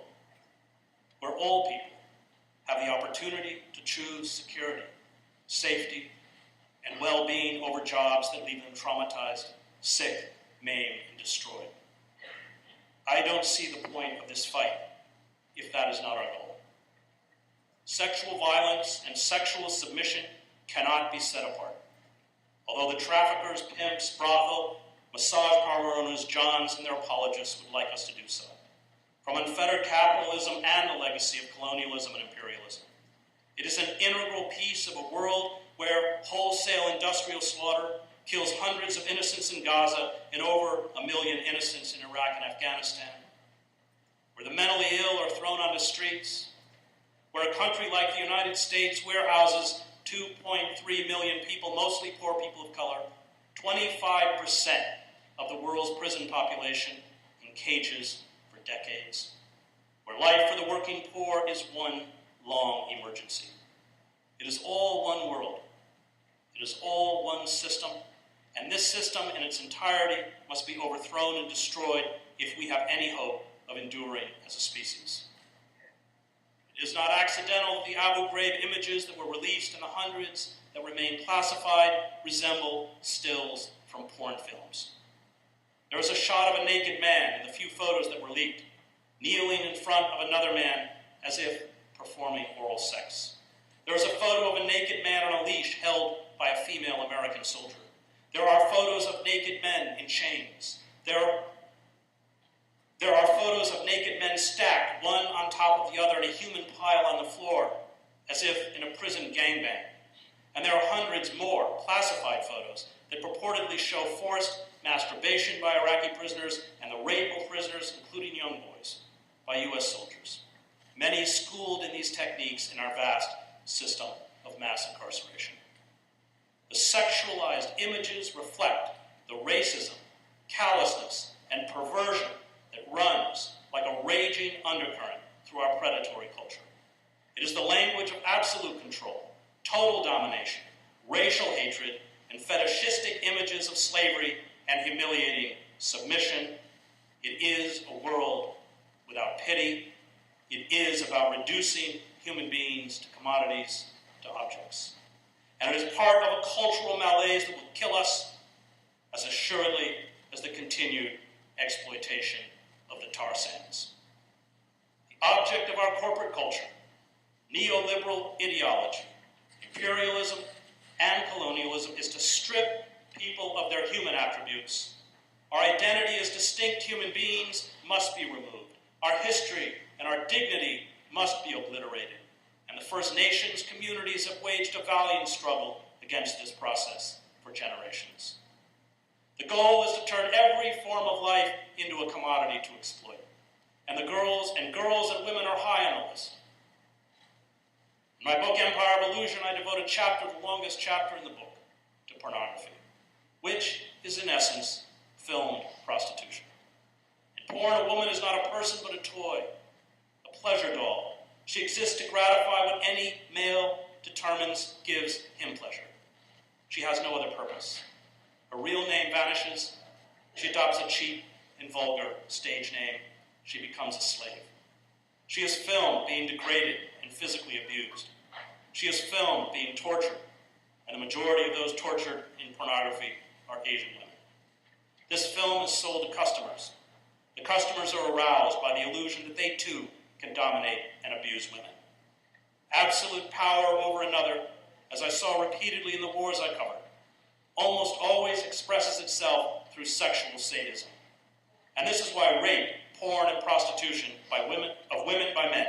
where all people have the opportunity to choose security, safety, and well-being over jobs that leave them traumatized, sick, maimed, and destroyed. I don't see the point of this fight if that is not our goal. Sexual violence and sexual submission cannot be set apart. Although the traffickers, pimps, brothel, massage parlor owners, Johns, and their apologists would like us to do so. From unfettered capitalism and the legacy of colonialism and imperialism. It is an integral piece of a world where wholesale industrial slaughter kills hundreds of innocents in Gaza and over 1 million innocents in Iraq and Afghanistan, where the mentally ill are thrown onto streets, where a country like the United States warehouses 2.3 million people, mostly poor people of color, 25% of the world's prison population in cages for decades, where life for the working poor is one long emergency. It is all one world. It is all one system, and this system in its entirety must be overthrown and destroyed if we have any hope of enduring as a species. It is not accidental that the Abu Ghraib images that were released in the hundreds that remain classified resemble stills from porn films. There is a shot of a naked man in the few photos that were leaked, kneeling in front of another man as if performing oral sex. There is a photo of a naked man on a leash held by a female American soldier. There are photos of naked men in chains. There are photos of naked men stacked, one on top of the other in a human pile on the floor, as if in a prison gangbang. And there are hundreds more classified photos that purportedly show forced masturbation by Iraqi prisoners and the rape of prisoners, including young boys, by U.S. soldiers. Many schooled in these techniques in our vast system of mass incarceration. The sexualized images reflect the racism, callousness, and perversion that runs like a raging undercurrent through our predatory culture. It is the language of absolute control, total domination, racial hatred, and fetishistic images of slavery and humiliating submission. It is a world without pity. It is about reducing human beings to commodities, to objects. And it is part of a cultural malaise that will kill us as assuredly as the continued exploitation of the tar sands. The object of our corporate culture, neoliberal ideology, imperialism, and colonialism is to strip people of their human attributes. Our identity as distinct human beings must be removed. Our history and our dignity must be obliterated. and the First Nations communities have waged a valiant struggle against this process for generations. The goal is to turn every form of life into a commodity to exploit, and girls and women are high on the list. In my book, Empire of Illusion, I devote a chapter, the longest chapter in the book, to pornography, which is in essence filmed prostitution. In porn, a woman is not a person but a toy, a pleasure doll. She exists to gratify what any male determines gives him pleasure. She has no other purpose. Her real name vanishes. She adopts a cheap and vulgar stage name. She becomes a slave. She is filmed being degraded and physically abused. She is filmed being tortured, and the majority of those tortured in pornography are Asian women. This film is sold to customers. The customers are aroused by the illusion that they too can dominate and abuse women. Absolute power over another, as I saw repeatedly in the wars I covered, almost always expresses itself through sexual sadism. And this is why rape, porn, and prostitution by women by men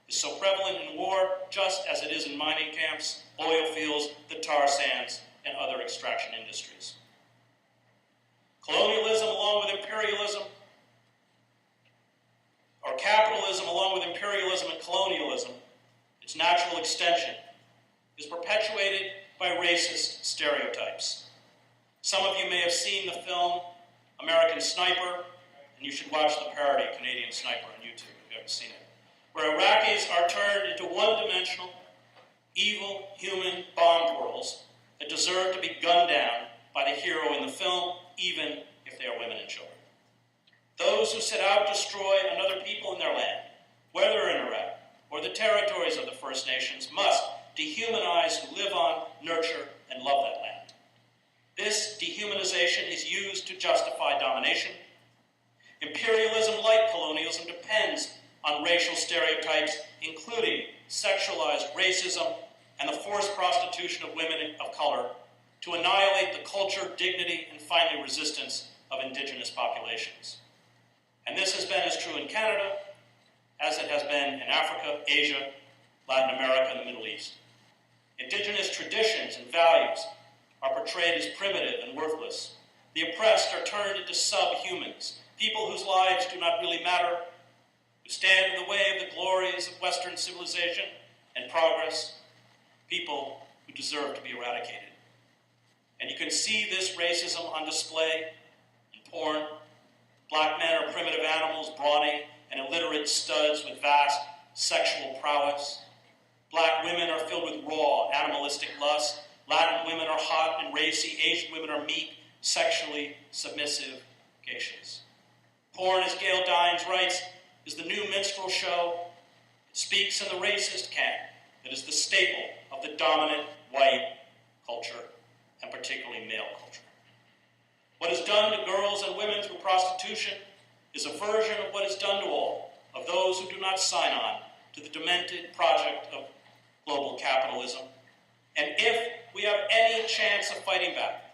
is so prevalent in war, just as it is in mining camps, oil fields, the tar sands, and other extraction industries. Colonialism along with imperialism, or capitalism along with imperialism and colonialism, its natural extension, is perpetuated by racist stereotypes. Some of you may have seen the film American Sniper, and you should watch the parody Canadian Sniper on YouTube if you haven't seen it, where Iraqis are turned into one-dimensional, evil human bomb portals that deserve to be gunned down by the hero in the film, even if they are women and children. Those who set out to destroy another people in their land, whether in Iraq or the territories of the First Nations, must dehumanize who live on, nurture, and love that land. This dehumanization is used to justify domination. Imperialism, like colonialism, depends on racial stereotypes, including sexualized racism and the forced prostitution of women of color, to annihilate the culture, dignity, and finally resistance of indigenous populations. And this has been as true in Canada as it has been in Africa, Asia, Latin America, and the Middle East. Indigenous traditions and values are portrayed as primitive and worthless. The oppressed are turned into subhumans, people whose lives do not really matter, who stand in the way of the glories of Western civilization and progress, people who deserve to be eradicated. And you can see this racism on display in porn. Black men are primitive animals, brawny and illiterate studs with vast sexual prowess. Black women are filled with raw, animalistic lust. Latin women are hot and racy. Asian women are meek, sexually submissive geishas. Porn, as Gail Dines writes, is the new minstrel show. It speaks in the racist camp that is the staple of the dominant white culture, and particularly male culture. What is done to girls and women through prostitution is a version of what is done to all of those who do not sign on to the demented project of global capitalism. And if we have any chance of fighting back,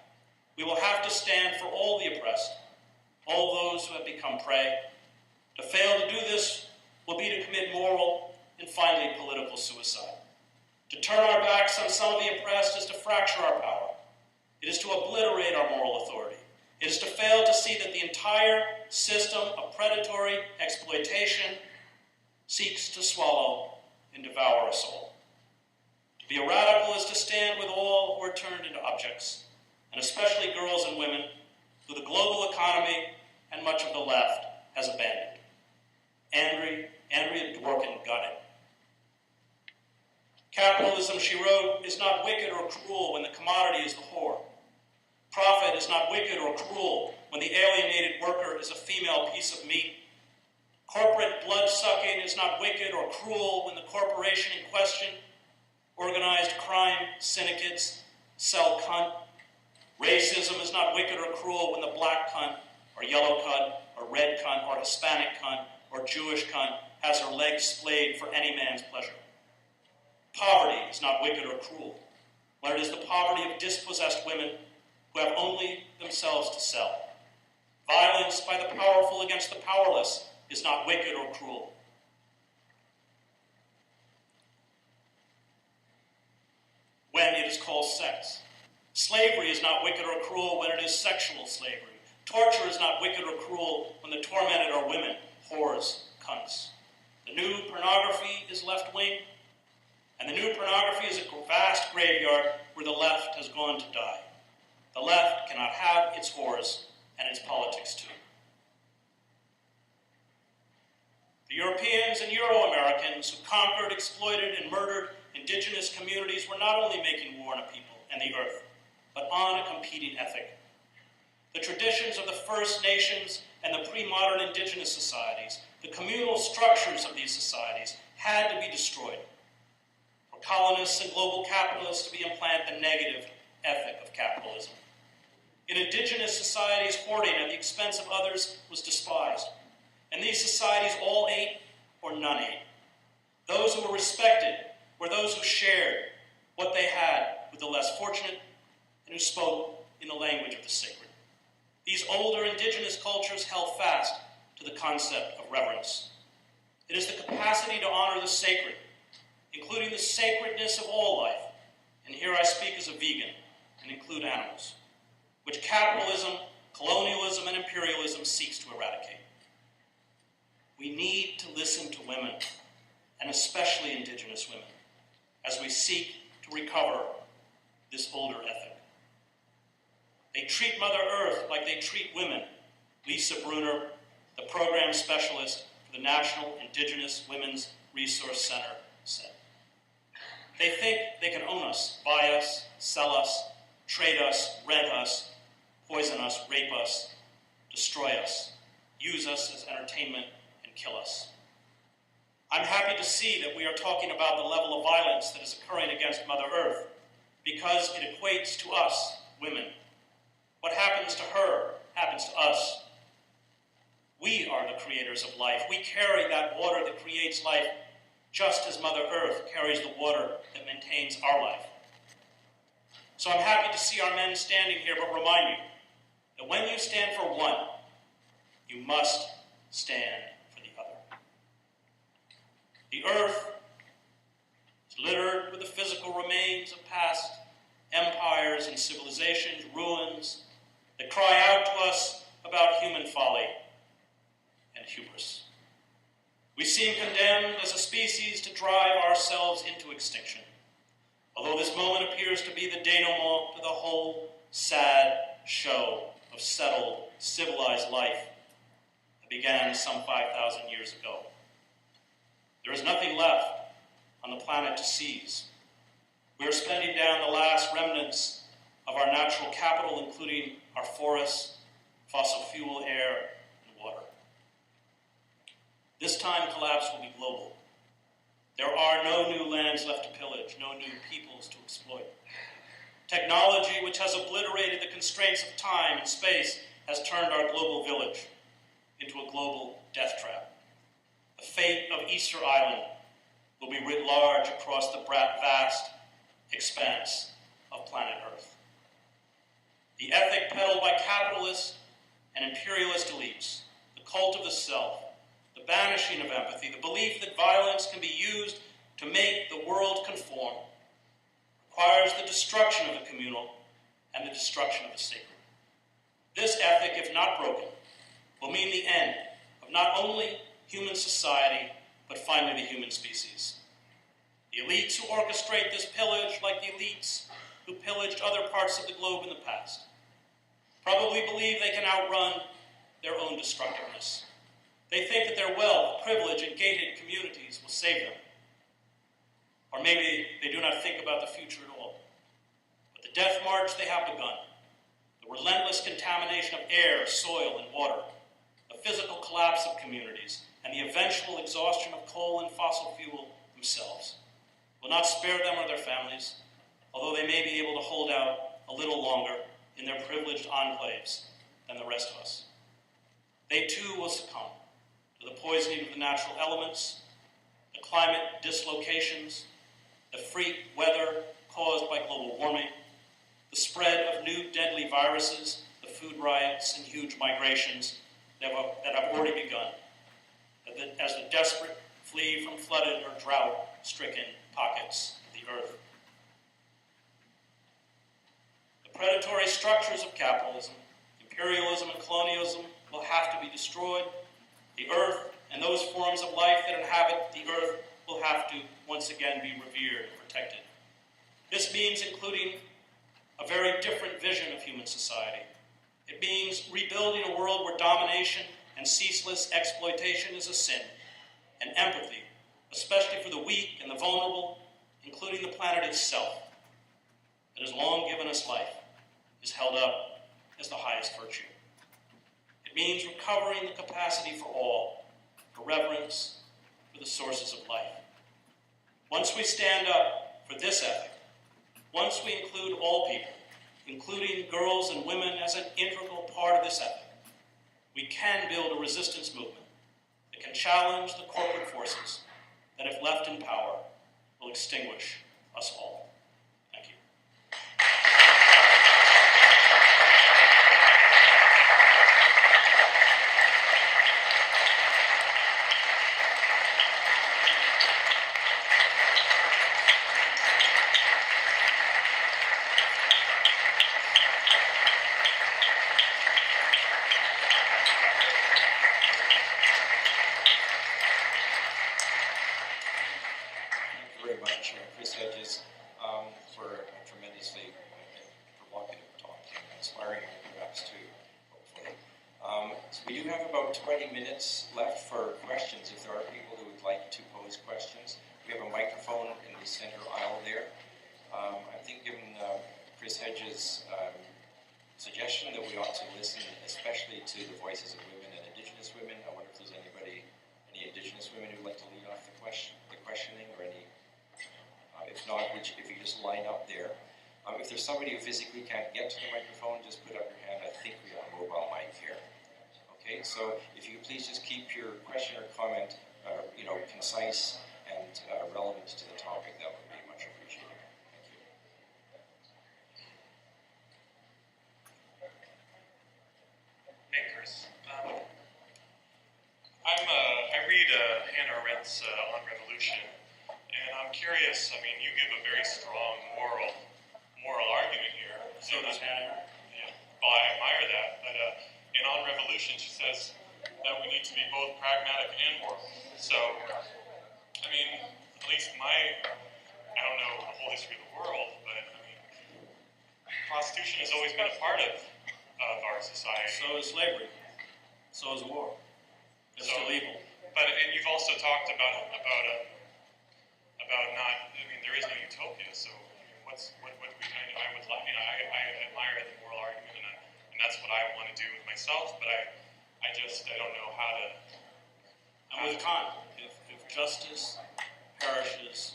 we will have to stand for all the oppressed, all those who have become prey. To fail to do this will be to commit moral and finally political suicide. To turn our backs on some of the oppressed is to fracture our power. It is to obliterate our moral authority. It is to fail to see that the entire system of predatory exploitation seeks to swallow and devour us all. To be a radical is to stand with all who are turned into objects, and especially girls and women who the global economy and much of the left has abandoned. Andrea Dworkin got it. Capitalism, she wrote, is not wicked or cruel when the commodity is the whore. Profit is not wicked or cruel when the alienated worker is a female piece of meat. Corporate blood-sucking is not wicked or cruel when the corporation in question, organized crime syndicates, sell cunt. Racism is not wicked or cruel when the black cunt, or yellow cunt, or red cunt, or Hispanic cunt, or Jewish cunt has her legs splayed for any man's pleasure. Poverty is not wicked or cruel when it is the poverty of dispossessed women who have only themselves to sell. Violence by the powerful against the powerless is not wicked or cruel. call sex. Slavery is not wicked or cruel when it is sexual slavery. Torture is not wicked or cruel when the tormented are women, whores, cunts. The new pornography is left-wing, and the new pornography is a vast graveyard where the left has gone to die. The left cannot have its whores and its politics too. The Europeans and Euro-Americans who conquered, exploited, and murdered indigenous communities were not only making war on a people and the earth, but on a competing ethic. The traditions of the First Nations and the pre-modern indigenous societies, the communal structures of these societies, had to be destroyed for colonists and global capitalists to implant the negative ethic of capitalism. In indigenous societies, hoarding at the expense of others was despised. And these societies all ate or none ate. Those who were respected were those who shared what they had with the less fortunate and who spoke in the language of the sacred. These older indigenous cultures held fast to the concept of reverence. It is the capacity to honor the sacred, including the sacredness of all life, and here I speak as a vegan and include animals, which capitalism, colonialism, and imperialism seeks to eradicate. We need to listen to women, and especially indigenous women, as we seek to recover this older ethic. They treat Mother Earth like they treat women, Lisa Bruner, the program specialist for the National Indigenous Women's Resource Center, said. They think they can own us, buy us, sell us, trade us, rent us, poison us, rape us, destroy us, use us as entertainment, and kill us. I'm happy to see that we are talking about the level of violence that is occurring against Mother Earth because it equates to us, women. What happens to her happens to us. We are the creators of life. We carry that water that creates life just as Mother Earth carries the water that maintains our life. So I'm happy to see our men standing here, but remind you that when you stand for one, you must stand for the other. The earth is littered with the physical remains of past empires and civilizations, ruins that cry out to us about human folly and hubris. We seem condemned as a species to drive ourselves into extinction, although this moment appears to be the denouement to the whole sad show of settled, civilized life that began some 5,000 years ago. There is nothing left on the planet to seize. We are spending down the last remnants of our natural capital, including our forests, fossil fuel, air, and water. This time collapse will be global. There are no new lands left to pillage, no new peoples to exploit. Technology, which has obliterated the constraints of time and space, has turned our global village into a global death trap. The fate of Easter Island will be writ large across the vast expanse of planet Earth. The ethic peddled by capitalists and imperialist elites, the cult of the self, the banishing of empathy, the belief that violence can be used to make the world conform, requires the destruction of the communal and the destruction of the sacred. This ethic, if not broken, will mean the end of not only human society, but finally the human species. The elites who orchestrate this pillage, like the elites who pillaged other parts of the globe in the past, probably believe they can outrun their own destructiveness. They think that their wealth, privilege, and gated communities will save them. Or maybe they do not think about the future at all. But the death march they have begun, the relentless contamination of air, soil, and water, the physical collapse of communities, and the eventual exhaustion of coal and fossil fuel themselves, will not spare them or their families, although they may be able to hold out a little longer in their privileged enclaves than the rest of us. They too will succumb to the poisoning of the natural elements, the climate dislocations, the freak weather caused by global warming, the spread of new deadly viruses, the food riots and huge migrations that have already begun, as the desperate flee from flooded or drought-stricken pockets of the earth. predatory structures of capitalism, imperialism, and colonialism will have to be destroyed. The earth and those forms of life that inhabit the earth will have to once again be revered and protected. This means including a very different vision of human society. It means rebuilding a world where domination and ceaseless exploitation is a sin, and empathy, especially for the weak and the vulnerable, including the planet itself, that has long given us life, is held up as the highest virtue. It means recovering the capacity for all, for reverence, for the sources of life. Once we stand up for this ethic, once we include all people, including girls and women as an integral part of this ethic, we can build a resistance movement that can challenge the corporate forces that, if left in power, will extinguish us all. Thank you. Chris Hedges, for a tremendously provocative talk, inspiring perhaps too, hopefully. So we do have about 20 minutes left for questions if there are people who would like to pose questions. We have a microphone in the center aisle there. I think given Chris Hedges' suggestion that we ought to listen especially to the voices of women and Indigenous women, I wonder if there's any Indigenous women who would like to lead off the questioning, or any. If not, if you just line up there. If there's somebody who physically can't get to the microphone, just put up your hand. I think we have a mobile mic here. Okay, so if you could please just keep your question or comment, concise and relevant to the topic, that would be much appreciated. Thank you. Hey, Chris. I read Hannah Arendt's On Revolution. And I'm curious, I mean, you give a very strong moral argument here. So does Hannah. Yeah, well, I admire that. But in On Revolution, she says that we need to be both pragmatic and moral. So, I mean, at least I don't know the whole history of the world, but I mean, prostitution has always been a part of our society. So is slavery. So is war. It's still evil. And you've also talked about not, I mean, there is no utopia, so what do we kind of, I admire the moral argument, and that's what I want to do with myself, but I don't know how to. I'm with Kant. If justice perishes,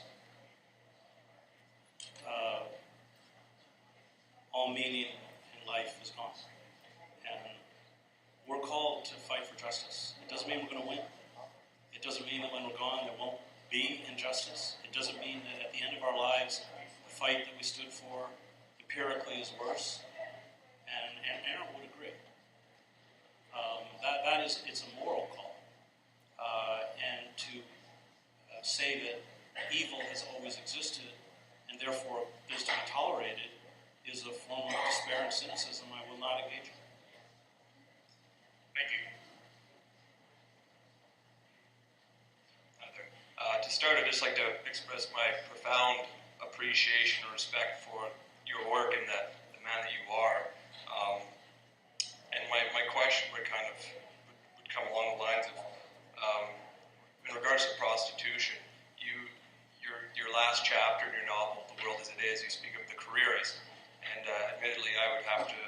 all meaning in life is gone. And we're called to fight for justice. It doesn't mean we're going to win. It doesn't mean that when we're gone there won't be injustice. It doesn't mean that at the end of our lives, the fight that we stood for empirically is worse. And Aaron would agree. It's a moral call. And to say that evil has always existed and therefore is to be tolerated is a form of despair and cynicism I will not engage in. Thank you. To start, I'd just like to express my profound appreciation and respect for your work and the man that you are. And my question would come along the lines of, in regards to prostitution, your last chapter in your novel, The World as It Is, you speak of the careerist. And admittedly, I would have to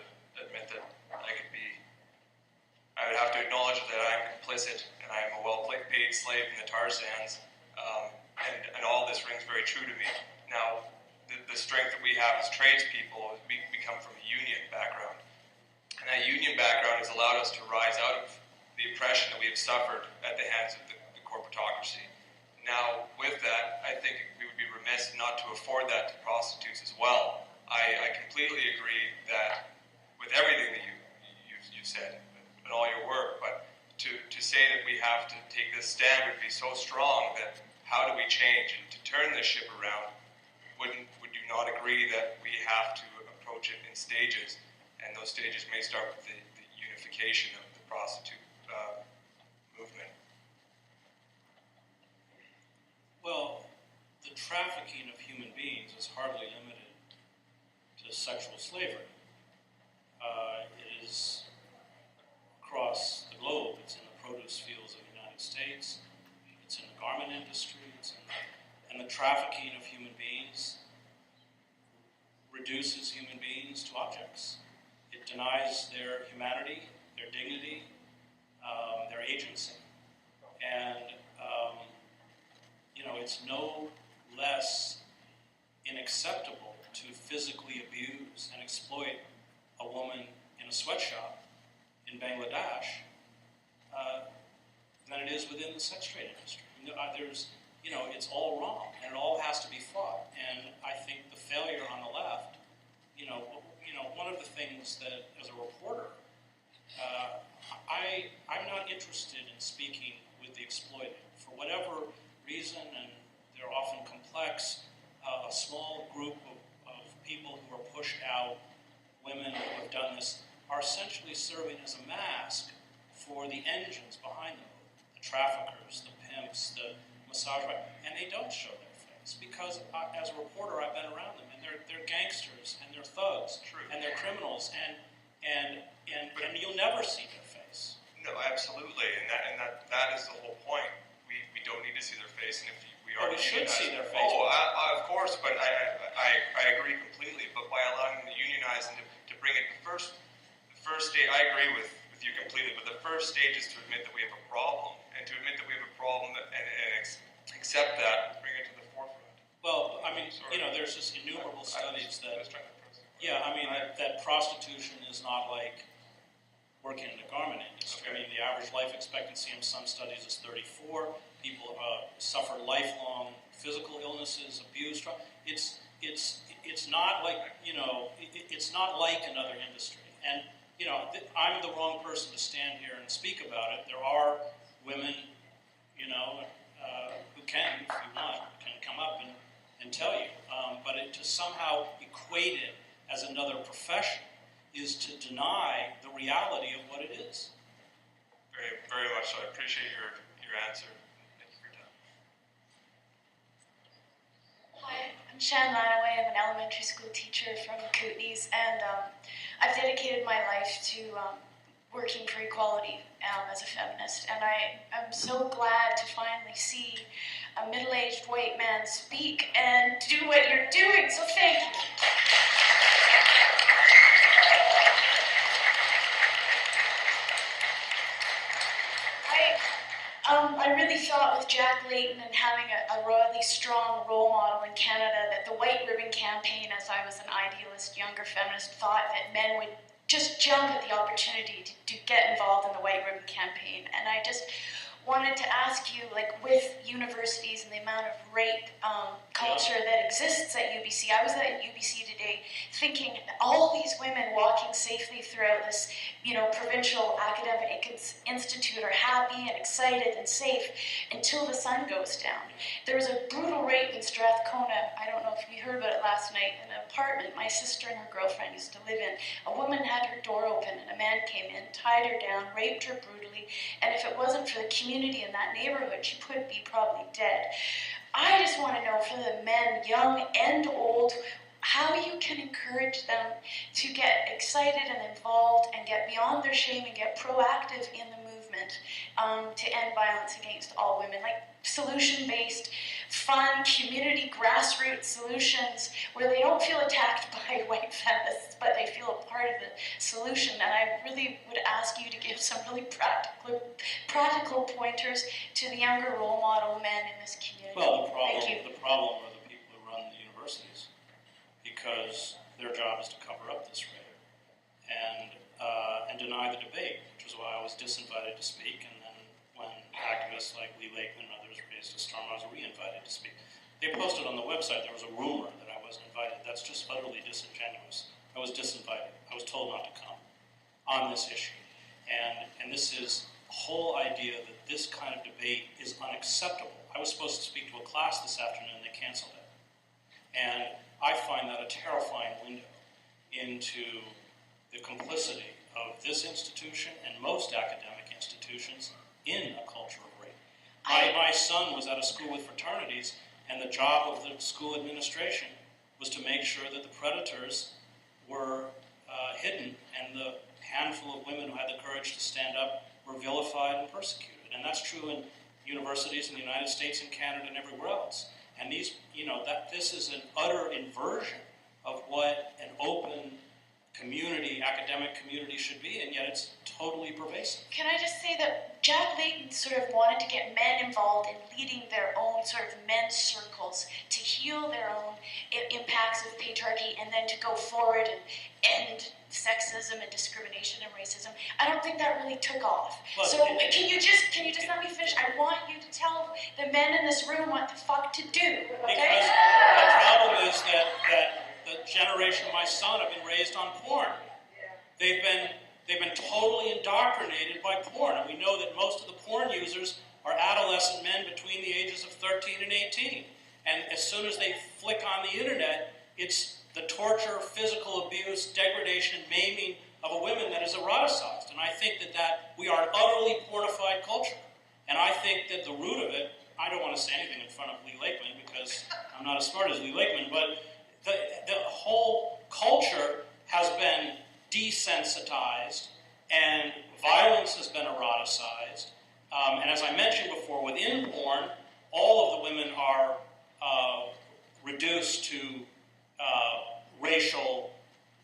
admit that I would have to acknowledge that I'm complicit and I'm a well-paid slave in the tar sands. And all this rings very true to me. Now, the strength that we have as tradespeople, we come from a union background. And that union background has allowed us to rise out of the oppression that we have suffered at the hands of the corporatocracy. Now, with that, I think we would be remiss not to afford that to prostitutes as well. I completely agree that with everything that you've said and all your work, but to say that we have to take this stand would be so strong that how do we change and to turn this ship around? Would you not agree that we have to approach it in stages, and those stages may start with the unification of the prostitute movement. Well, the trafficking of human beings is hardly limited to sexual slavery. It is across the globe. It's in the produce fields of the United States. It's in the garment industry. And the trafficking of human beings reduces human beings to objects. It denies their humanity, their dignity, their agency. And, it's no less unacceptable to physically abuse and exploit a woman in a sweatshop in Bangladesh than it is within the sex trade industry. It's all wrong, and it all has to be fought. And I think the failure on the left, one of the things that, as a reporter, I'm not interested in speaking with the exploited. For whatever reason, and they're often complex, a small group of people who are pushed out, women who have done this, are essentially serving as a mask for the engines behind them, the traffickers, the pimps, the massage, and they don't show their face because, as a reporter, I've been around them, and they're gangsters, and they're thugs, and they're criminals, and you'll never see their face. No, absolutely, and that is the whole point. We don't need to see their face, and if we are, we should see their face. Oh, of course, but I agree completely. But by allowing them to unionize and to bring it the first stage, I agree with you completely. But the first stage is to admit that we have a problem, and to admit that we have a problem and accept that, and bring it to the forefront. Well, I mean, there's just innumerable studies that prostitution is not like working in the garment industry. Okay. I mean, the average life expectancy in some studies is 34. People suffer lifelong physical illnesses, abuse. It's not like it's not like another industry. And I'm the wrong person to stand here and speak about it. There are women, who can, if you want, can come up and tell you. But to somehow equate it as another profession is to deny the reality of what it is. Very, very much so. I appreciate your answer. Thank you for your time. Hi, I'm Shan Lanaway. I'm an elementary school teacher from the Kootenays, and I've dedicated my life to working for equality as a feminist, and I'm so glad to finally see a middle-aged white man speak and do what you're doing, so thank you. I really thought with Jack Layton and having a really strong role model in Canada that the White Ribbon Campaign, as I was an idealist younger feminist, thought that men would just jump at the opportunity to get involved in the White Ribbon Campaign. And I just wanted to ask you, with universities and the amount of rape culture that exists at UBC, I was at UBC today thinking all these women walking safely throughout this, provincial academic institute are happy and excited and safe until the sun goes down. There was a brutal rape in Strathcona. I don't know if you heard about it last night, in an apartment my sister and her girlfriend used to live in. A woman had her door open and a man came in, tied her down, raped her brutally, and if it wasn't for the community in that neighborhood, she could be probably dead. I just want to know, for the men, young and old, how you can encourage them to get excited and involved and get beyond their shame and get proactive in the movement to end violence against all women. Solution-based, fun, community, grassroots solutions where they don't feel attacked by white feminists, but they feel a part of the solution. And I really would ask you to give some really practical pointers to the younger role model men in this community. Well, the problem are the people who run the universities, because their job is to cover up this rape and deny the debate, which is why I was disinvited to speak, and then when activists like Lee Lakeman and others raised a storm, I was re-invited to speak. They posted on the website there was a rumor that I wasn't invited. That's just utterly disingenuous. I was disinvited. I was told not to come on this issue. And this is a whole idea that this kind of debate is unacceptable. I was supposed to speak to a class this afternoon, and they canceled it. And I find that a terrifying window into the complicity of this institution and most academic institutions in a culture of rape. My son was at a school with fraternities, and the job of the school administration was to make sure that the predators were hidden, and the handful of women who had the courage to stand up were vilified and persecuted. And that's true in universities in the United States and Canada and everywhere else. And these, this is an utter inversion of what an open community, academic community should be, and yet it's totally pervasive. Can I just say that Jack Layton sort of wanted to get men involved in leading their own sort of men's circles to heal their own impacts of patriarchy and then to go forward and end sexism and discrimination and racism. I don't think that really took off. But so can you just let me finish? I want you to tell the men in this room what the fuck to do. Okay? Because the problem is that the generation of my son have been raised on porn. They've been totally indoctrinated by porn, and we know that most of the porn users are adolescent men between the ages of 13 and 18. And as soon as they flick on the internet, it's the torture, physical abuse, degradation, and maiming of a woman that is eroticized. And I think that we are an utterly pornified culture. And I think that the root of it, I don't want to say anything in front of Lee Lakeman because I'm not as smart as Lee Lakeman, but the whole culture has been desensitized and violence has been eroticized. And as I mentioned before, within porn, all of the women are reduced to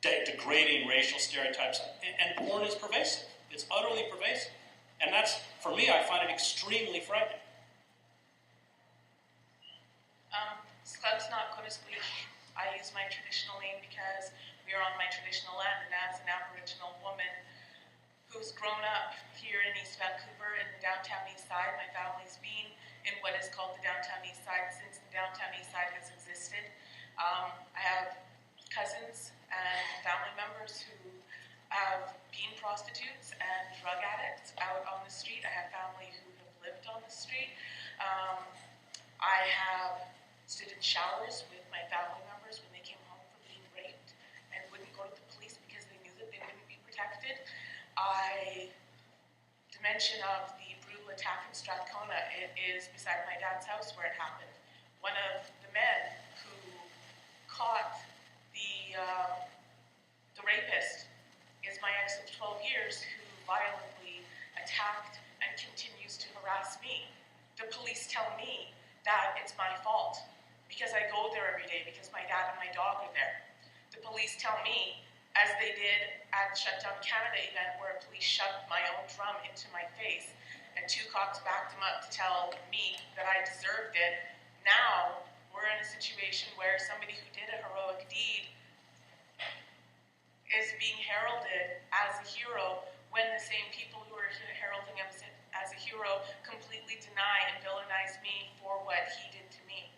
degrading racial stereotypes. And porn is pervasive. It's utterly pervasive. And that's, for me, I find it extremely frightening. Scrub's not Coniscleuch. I use my traditional name because we are on my traditional land, and as an Aboriginal woman who's grown up here in East Vancouver in the downtown East Side, my family's been in what is called the downtown East Side since the downtown East Side has existed. I have cousins and family members who have been prostitutes and drug addicts out on the street. I have family who have lived on the street. I have stood in showers with my family members when they came home from being raped and wouldn't go to the police because they knew that they wouldn't be protected. The mention of the brutal attack in Strathcona, it is beside my dad's house where it happened. One of the men who caught the rapist is my ex of 12 years who violently attacked and continues to harass me. The police tell me that it's my fault because I go there every day because my dad and my dog are there. The police tell me, as they did at the Shutdown Canada event where police shoved my own drum into my face and two cops backed him up to tell me that I deserved it. Now we're in a situation where somebody who did a heroic deed is being heralded as a hero when the same people who are heralding him as a hero completely deny and villainize me for what he did to me.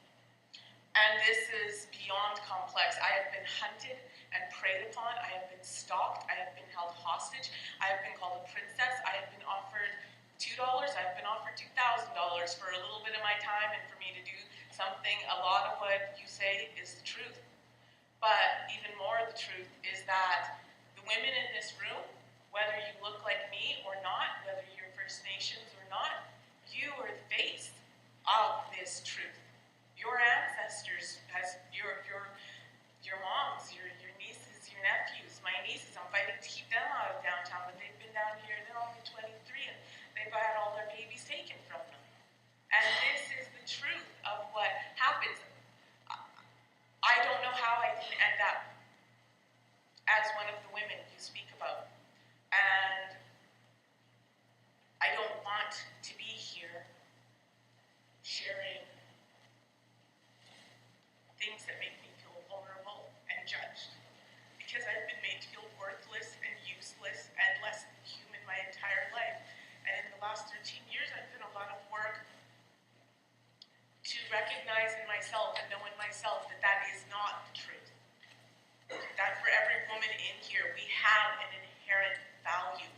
And this is beyond complex. I have been hunted and preyed upon. I have been stalked. I have been held hostage. I have been called a princess. I have been offered $2. I have been offered $2,000 for a little bit of my time and for me to do something. A lot of what you say is the truth. But even more the truth is that the women in this room, whether you look like me or not, whether you're First Nations or not, you are the face of this truth. Your ancestors, as your moms, your nieces, your nephews, my nieces, I'm fighting to keep them out of downtown, but they've been down here, they're only 23, and they've had all their babies taken from them. And this is the truth of what happens. I don't know how I didn't end up as one of the women you speak about. And I don't want to be here sharing things that make me feel vulnerable and judged. Because I've been made to feel worthless and useless and less than human my entire life. And in the last 13 years, I've done a lot of work to recognize in myself and know in myself that that is not the truth. That for every woman in here, we have an inherent value.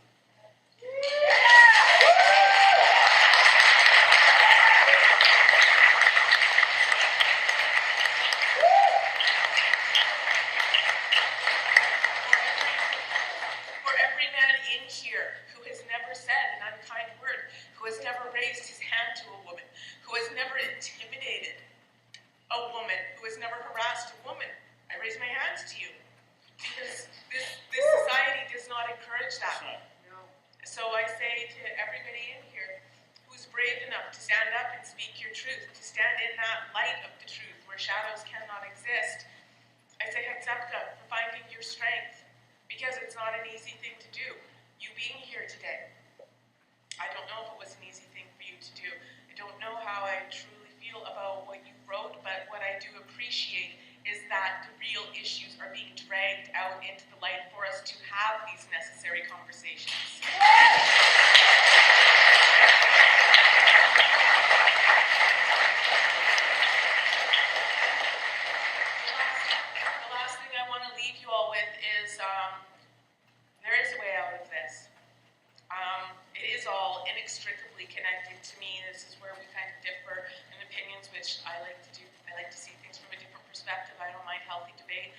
inextricably connected to me. This is where we kind of differ in opinions, which I like to do. I like to see things from a different perspective. I don't mind healthy debate.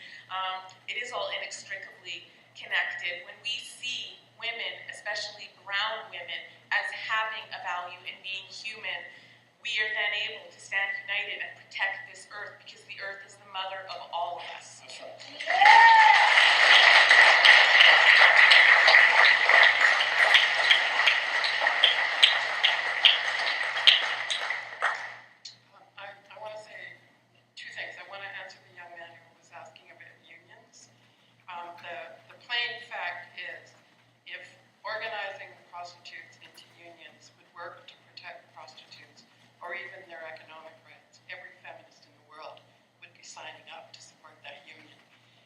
It is all inextricably connected. When we see women, especially brown women, as having a value in being human, we are then able to stand united and protect this earth, because the earth is the mother of all of us. That's right. I want to say two things. I want to answer the young man who was asking about unions. The plain fact is, if organizing prostitutes into unions would work to protect prostitutes or even their economic rights, every feminist in the world would be signing up to support that union.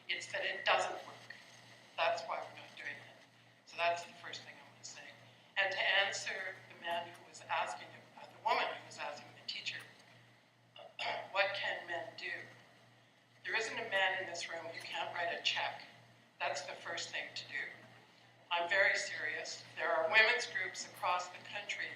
It's that it doesn't work. That's why we're not doing it. So that's the first thing I want to say. And to answer the man who was asking, the woman who was asking the teacher, what can men do? There isn't a man in this room who can't write a check. That's the first thing to do. I'm very serious. There are women's groups across the country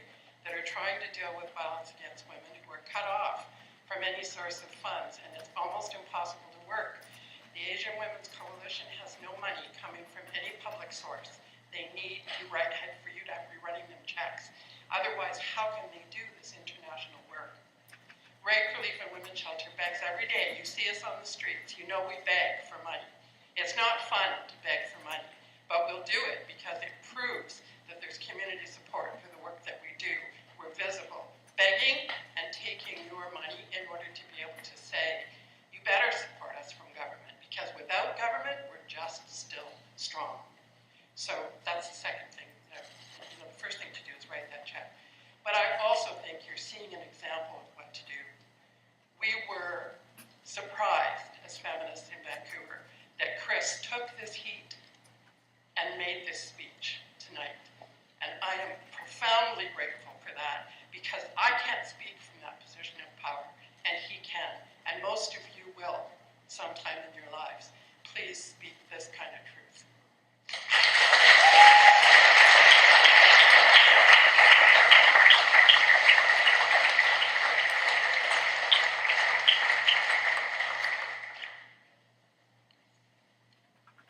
that are trying to deal with violence against women who are cut off from any source of funds, and it's almost impossible to work. The Asian Women's Coalition has no money coming from any public source. They need you for you to be running them checks. Otherwise, how can they do this international work? Rape Relief and Women's Shelter begs every day. You see us on the streets. You know we beg for money. It's not fun to beg for money, but we'll do it because it proves that there's community support for the work that we do. We're visible. Begging and taking your money in order to be able to say, you better support us from government, because without government, we're just still strong. So that's the second thing. The first thing to do is write that check. But I also think you're seeing an example of what to do. We were surprised as feminists in Vancouver that Chris took this heat and made this speech tonight. And I am profoundly grateful for that, because I can't speak from that position of power, and he can. And most of you will sometime in your lives. Please speak this kind of truth.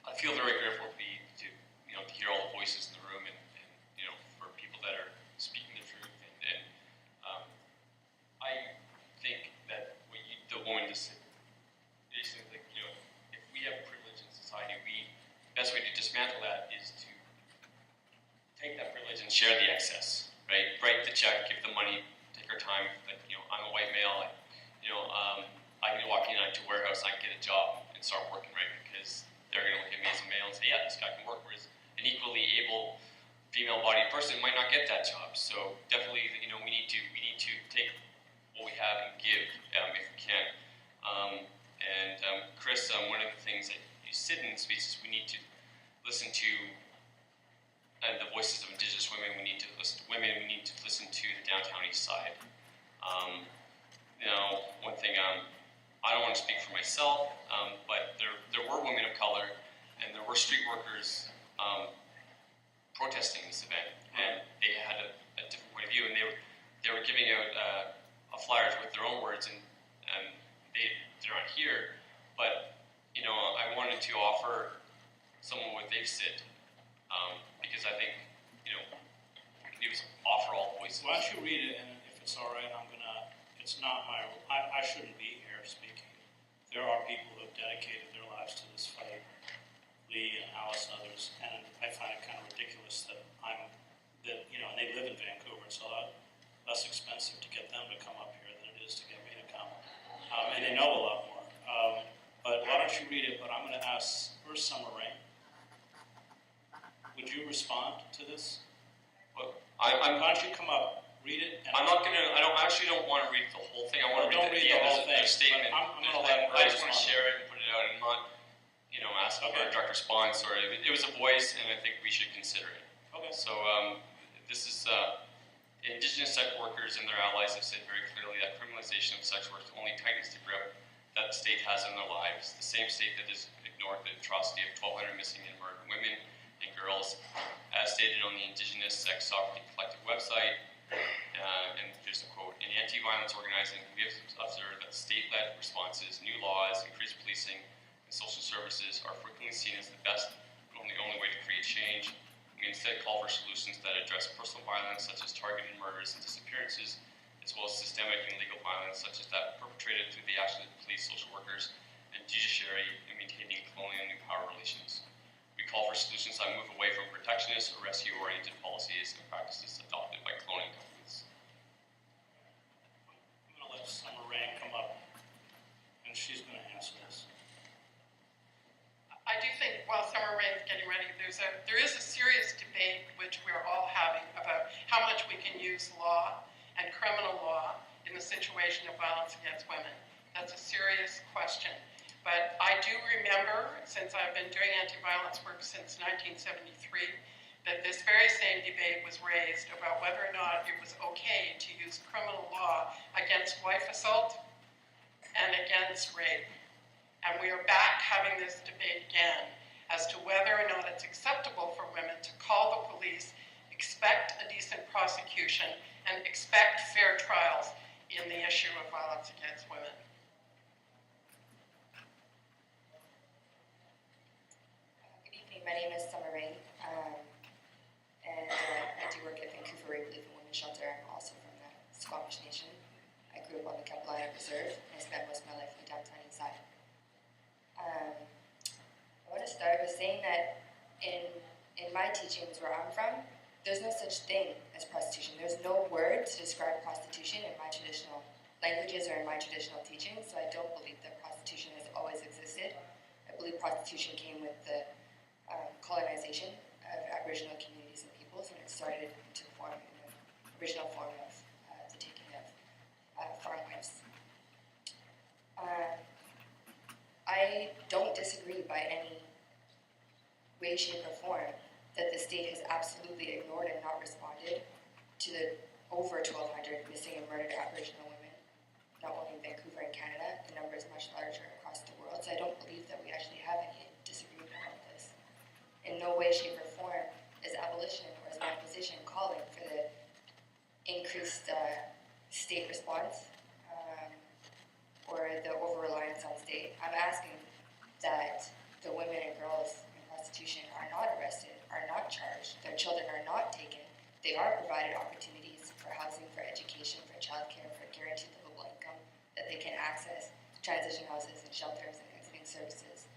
I feel very grateful to hear all the voices in the room, and for people that are speaking the truth. And I think that the woman just basically, if we have privilege in society, the best way to dismantle that is to take that privilege and share the excess, right? Write the check, give the money, take our time. Like, I'm a white male. I can walk into a warehouse, I can get a job and start working, right? Because they're going to look at me as a male and say, yeah, this guy can work. Whereas an equally able female-bodied person might not get that job. So definitely, we need to take what we have and give if we can. Chris, one of the things that you said in the speech is we need to listen to the voices of Indigenous women. We need to listen to women. We need to listen to the downtown east side. One thing, I don't want to speak for myself, but there were women of color and there were street workers protesting this event, and they had a different point of view, and they were giving out flyers with their own words, and they're not here, but I wanted to offer someone what they've said, because I think we can do is offer all voices. Why don't you read it, and if it's all right, it's not I shouldn't be here speaking. There are people who have dedicated their lives to this fight, Lee and Alice and others, and I find it kind of ridiculous that and they live in Vancouver. It's a lot less expensive to get them to come up here than it is to get me to come, and they know a lot more. But why don't you read it? But I'm going to ask first, Summer Rain. Would you respond to this? Well, why don't you come up? Read it. I'm not going to. I don't want to read the whole thing. I want to don't read the whole thing. There's a statement. I'm going to let her I just want to respond. share it and put it out. I'm not, asking for a direct response. Or it was a voice, and I think we should consider it. Okay. So this is Indigenous sex workers and their allies have said very clearly that criminalization of sex work only tightens the grip that the state has in their lives. The same state that has ignored the atrocity of 1,200 missing and murdered women and girls, as stated on the Indigenous Sex Sovereignty Collective website. And here's the quote: in anti-violence organizing, we have observed that state-led responses, new laws, increased policing, and social services are frequently seen as the best, but only way to create change. We instead call for solutions that address personal violence, such as targeted murders and disappearances, as well as systemic and legal violence, such as that perpetrated through the actions of police, social workers, and judiciary in maintaining colonial and new power relations. We call for solutions that move away from protectionist or rescue-oriented policies and practices adopted by colonial governments. I'm going to let Summer Rain come up, and she's going to answer this. I do think while Summer Rain's getting ready, there is a serious debate which we're all having about how much we can use law and criminal law in the situation of violence against women. That's a serious question. But I do remember, since I've been doing anti-violence work since 1973, that this very same debate was raised about whether or not it was okay to use criminal law against wife assault and against rape. And we are back having this debate again as to whether or not it's acceptable for women to call the police, expect a decent prosecution, and expect fair trials in the issue of violence against women. Good evening, my name is Summer Rain, and I do work at Vancouver Rape Relief and Women's Shelter. I'm also from the Squamish Nation. I grew up on the Capilano Reserve, and I spent most of my life in the downtown east side. I want to start with saying that in my teachings where I'm from, there's no such thing as prostitution. There's no word to describe prostitution in my traditional languages or in my traditional teachings, so I don't believe that prostitution has always existed. I believe prostitution came with the colonization of Aboriginal communities and peoples, and it started to form in the original form of the taking of farm wives. I don't disagree by any way, shape, or form that the state has absolutely ignored and not responded to the over 1,200 missing and murdered Aboriginal women, not only in Vancouver and Canada. The number is much larger across the world, so I don't believe that we actually have any disagreement about this. In no way, shape, or form is abolition or is my position calling for the increased state response or the over-reliance on state. I'm asking that the women and girls in prostitution are not arrested, are not charged, their children are not taken. They are provided opportunities for housing, for education, for childcare, for guaranteed livable income, that they can access transition houses and shelters and exiting services.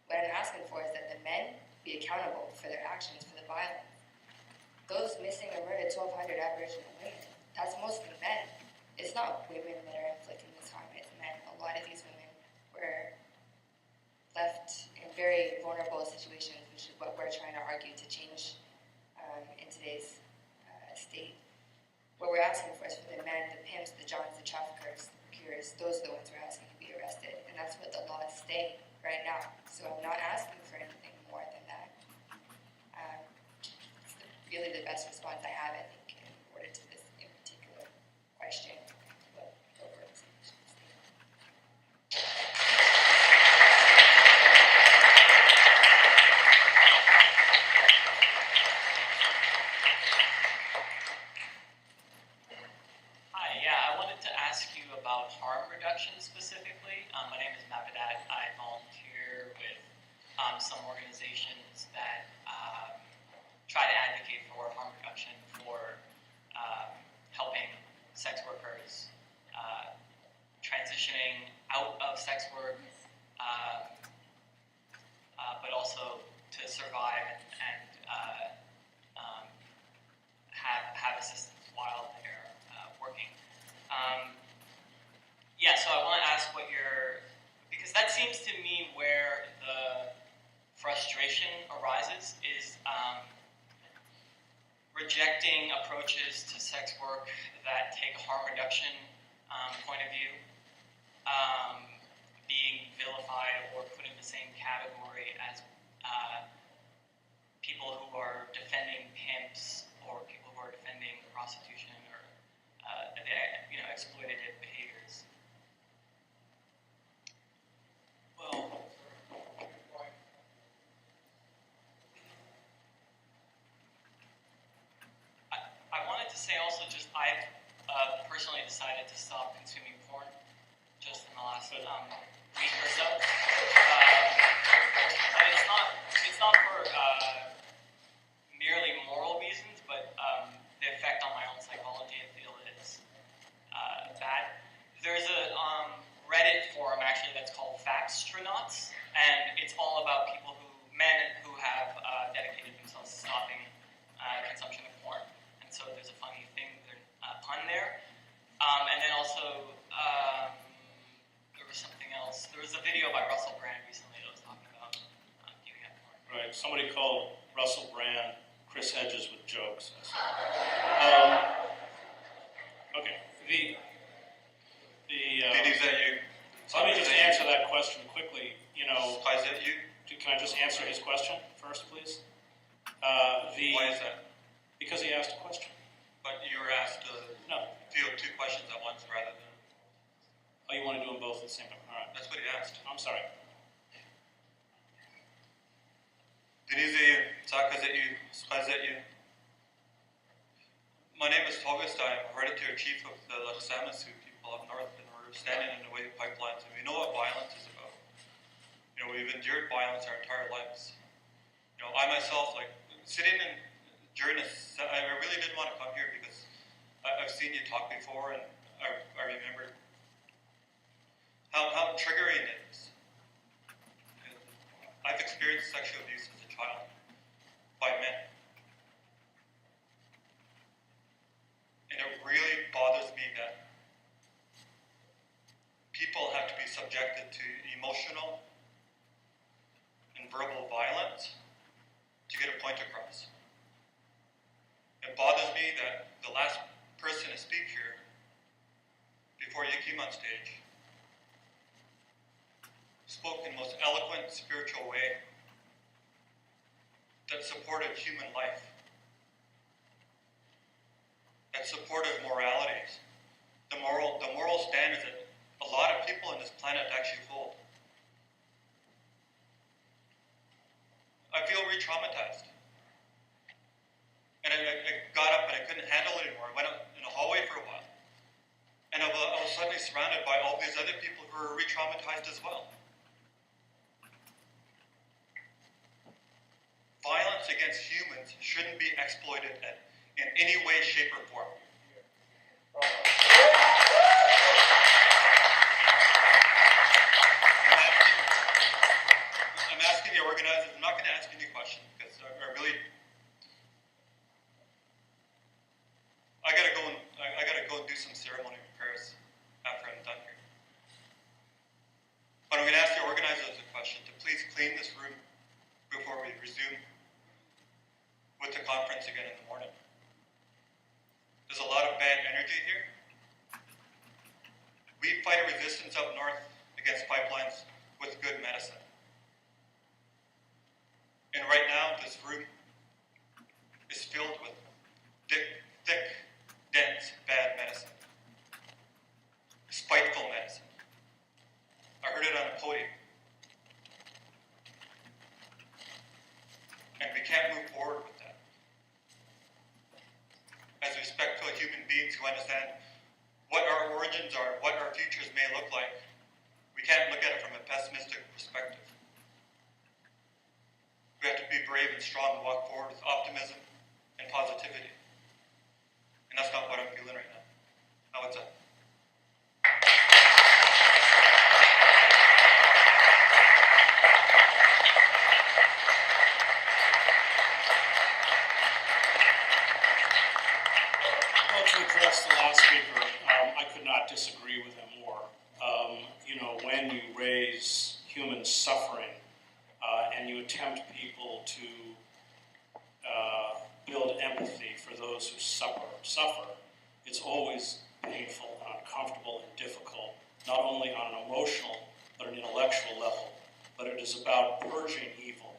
What I'm asking for is that the men be accountable for their actions, for the violence. Those missing or murdered 1,200 Aboriginal women, that's mostly men. It's not women that are inflicting this harm, it's men. A lot of these women were left in very vulnerable situations, which is what we're trying to argue to change in today's state. What we're asking for is for the men, the pimps, the johns, the traffickers, the procurers, those are the ones we're asking to be arrested. And that's what the laws say right now. So I'm not asking for anything more than that. It's really the best response I have, I think, in order to this in particular question. About harm reduction specifically. My name is Mavidat. I volunteer with some organizations that try to advocate for harm reduction, for helping sex workers transitioning out of sex work, but also to survive and have assistance while they're working. Yeah, so I want to ask what because that seems to me where the frustration arises is rejecting approaches to sex work that take a harm reduction point of view, being vilified or put in the same category as people who are defending pimps or people who are defending prostitution or exploitative behaviors. Well, personally decided to stop consuming porn just in the last week or so. And it's not for merely moral reasons, but the effect on my own psychology I feel is bad. There's a Reddit forum actually that's called Factstronauts, and it's all about men who have dedicated themselves to stopping consumption of porn. And so there's a funny pun there. And then also there was something else. There was a video by Russell Brand recently that was talking about giving up porn. Right. Somebody called Russell Brand Chris Hedges with jokes. Okay. Let me just answer that question quickly. Can I just answer his question first, please? Why is that? Because he asked a question. But you were asked to field two questions at once rather than... Oh, you want to do them both at the same time? All right. That's what he asked. I'm sorry. My name is August. I'm hereditary chief of the Laksamasu people up north, and we're standing in the way of pipelines, and we know what violence is about. We've endured violence our entire lives. I myself, during this, I really did want to come here because I've seen you talk before, and I remember how triggering it is. I've experienced sexual abuse as a child by men. And it really bothers me that people have to be subjected to emotional and verbal violence to get a point across. It bothers me that the last person to speak here, before you came on stage, spoke in the most eloquent, spiritual way that supported human life, that supported moralities, the moral standards that a lot of people on this planet actually hold. I feel re-traumatized. And I got up and I couldn't handle it anymore. I went out in the hallway for a while. And I was suddenly surrounded by all these other people who were re-traumatized as well. Violence against humans shouldn't be exploited in any way, shape, or form. I'm asking the organizers, I'm not going to ask any questions because I gotta go and do some ceremony repairs after I'm done here. But I'm going to ask the organizers a question to please clean this room before we resume with the conference again in the morning. There's a lot of bad energy here. We fight a resistance up north against pipelines with good medicine. And right now, this room is filled with thick, dense, bad medicine. Spiteful medicine. I heard it on a podium. And we can't move forward with that. As respectful human beings who understand what our origins are, what our futures may look like, we can't look at it from a pessimistic perspective. We have to be brave and strong and walk forward with optimism and positivity. And that's not what I'm feeling right now. Now what's up? Well, to address the last speaker, I could not disagree with him more. When you raise human suffering and you attempt people to build empathy for those who suffer, it's always painful and uncomfortable and difficult, not only on an emotional but an intellectual level, but it is about purging evil.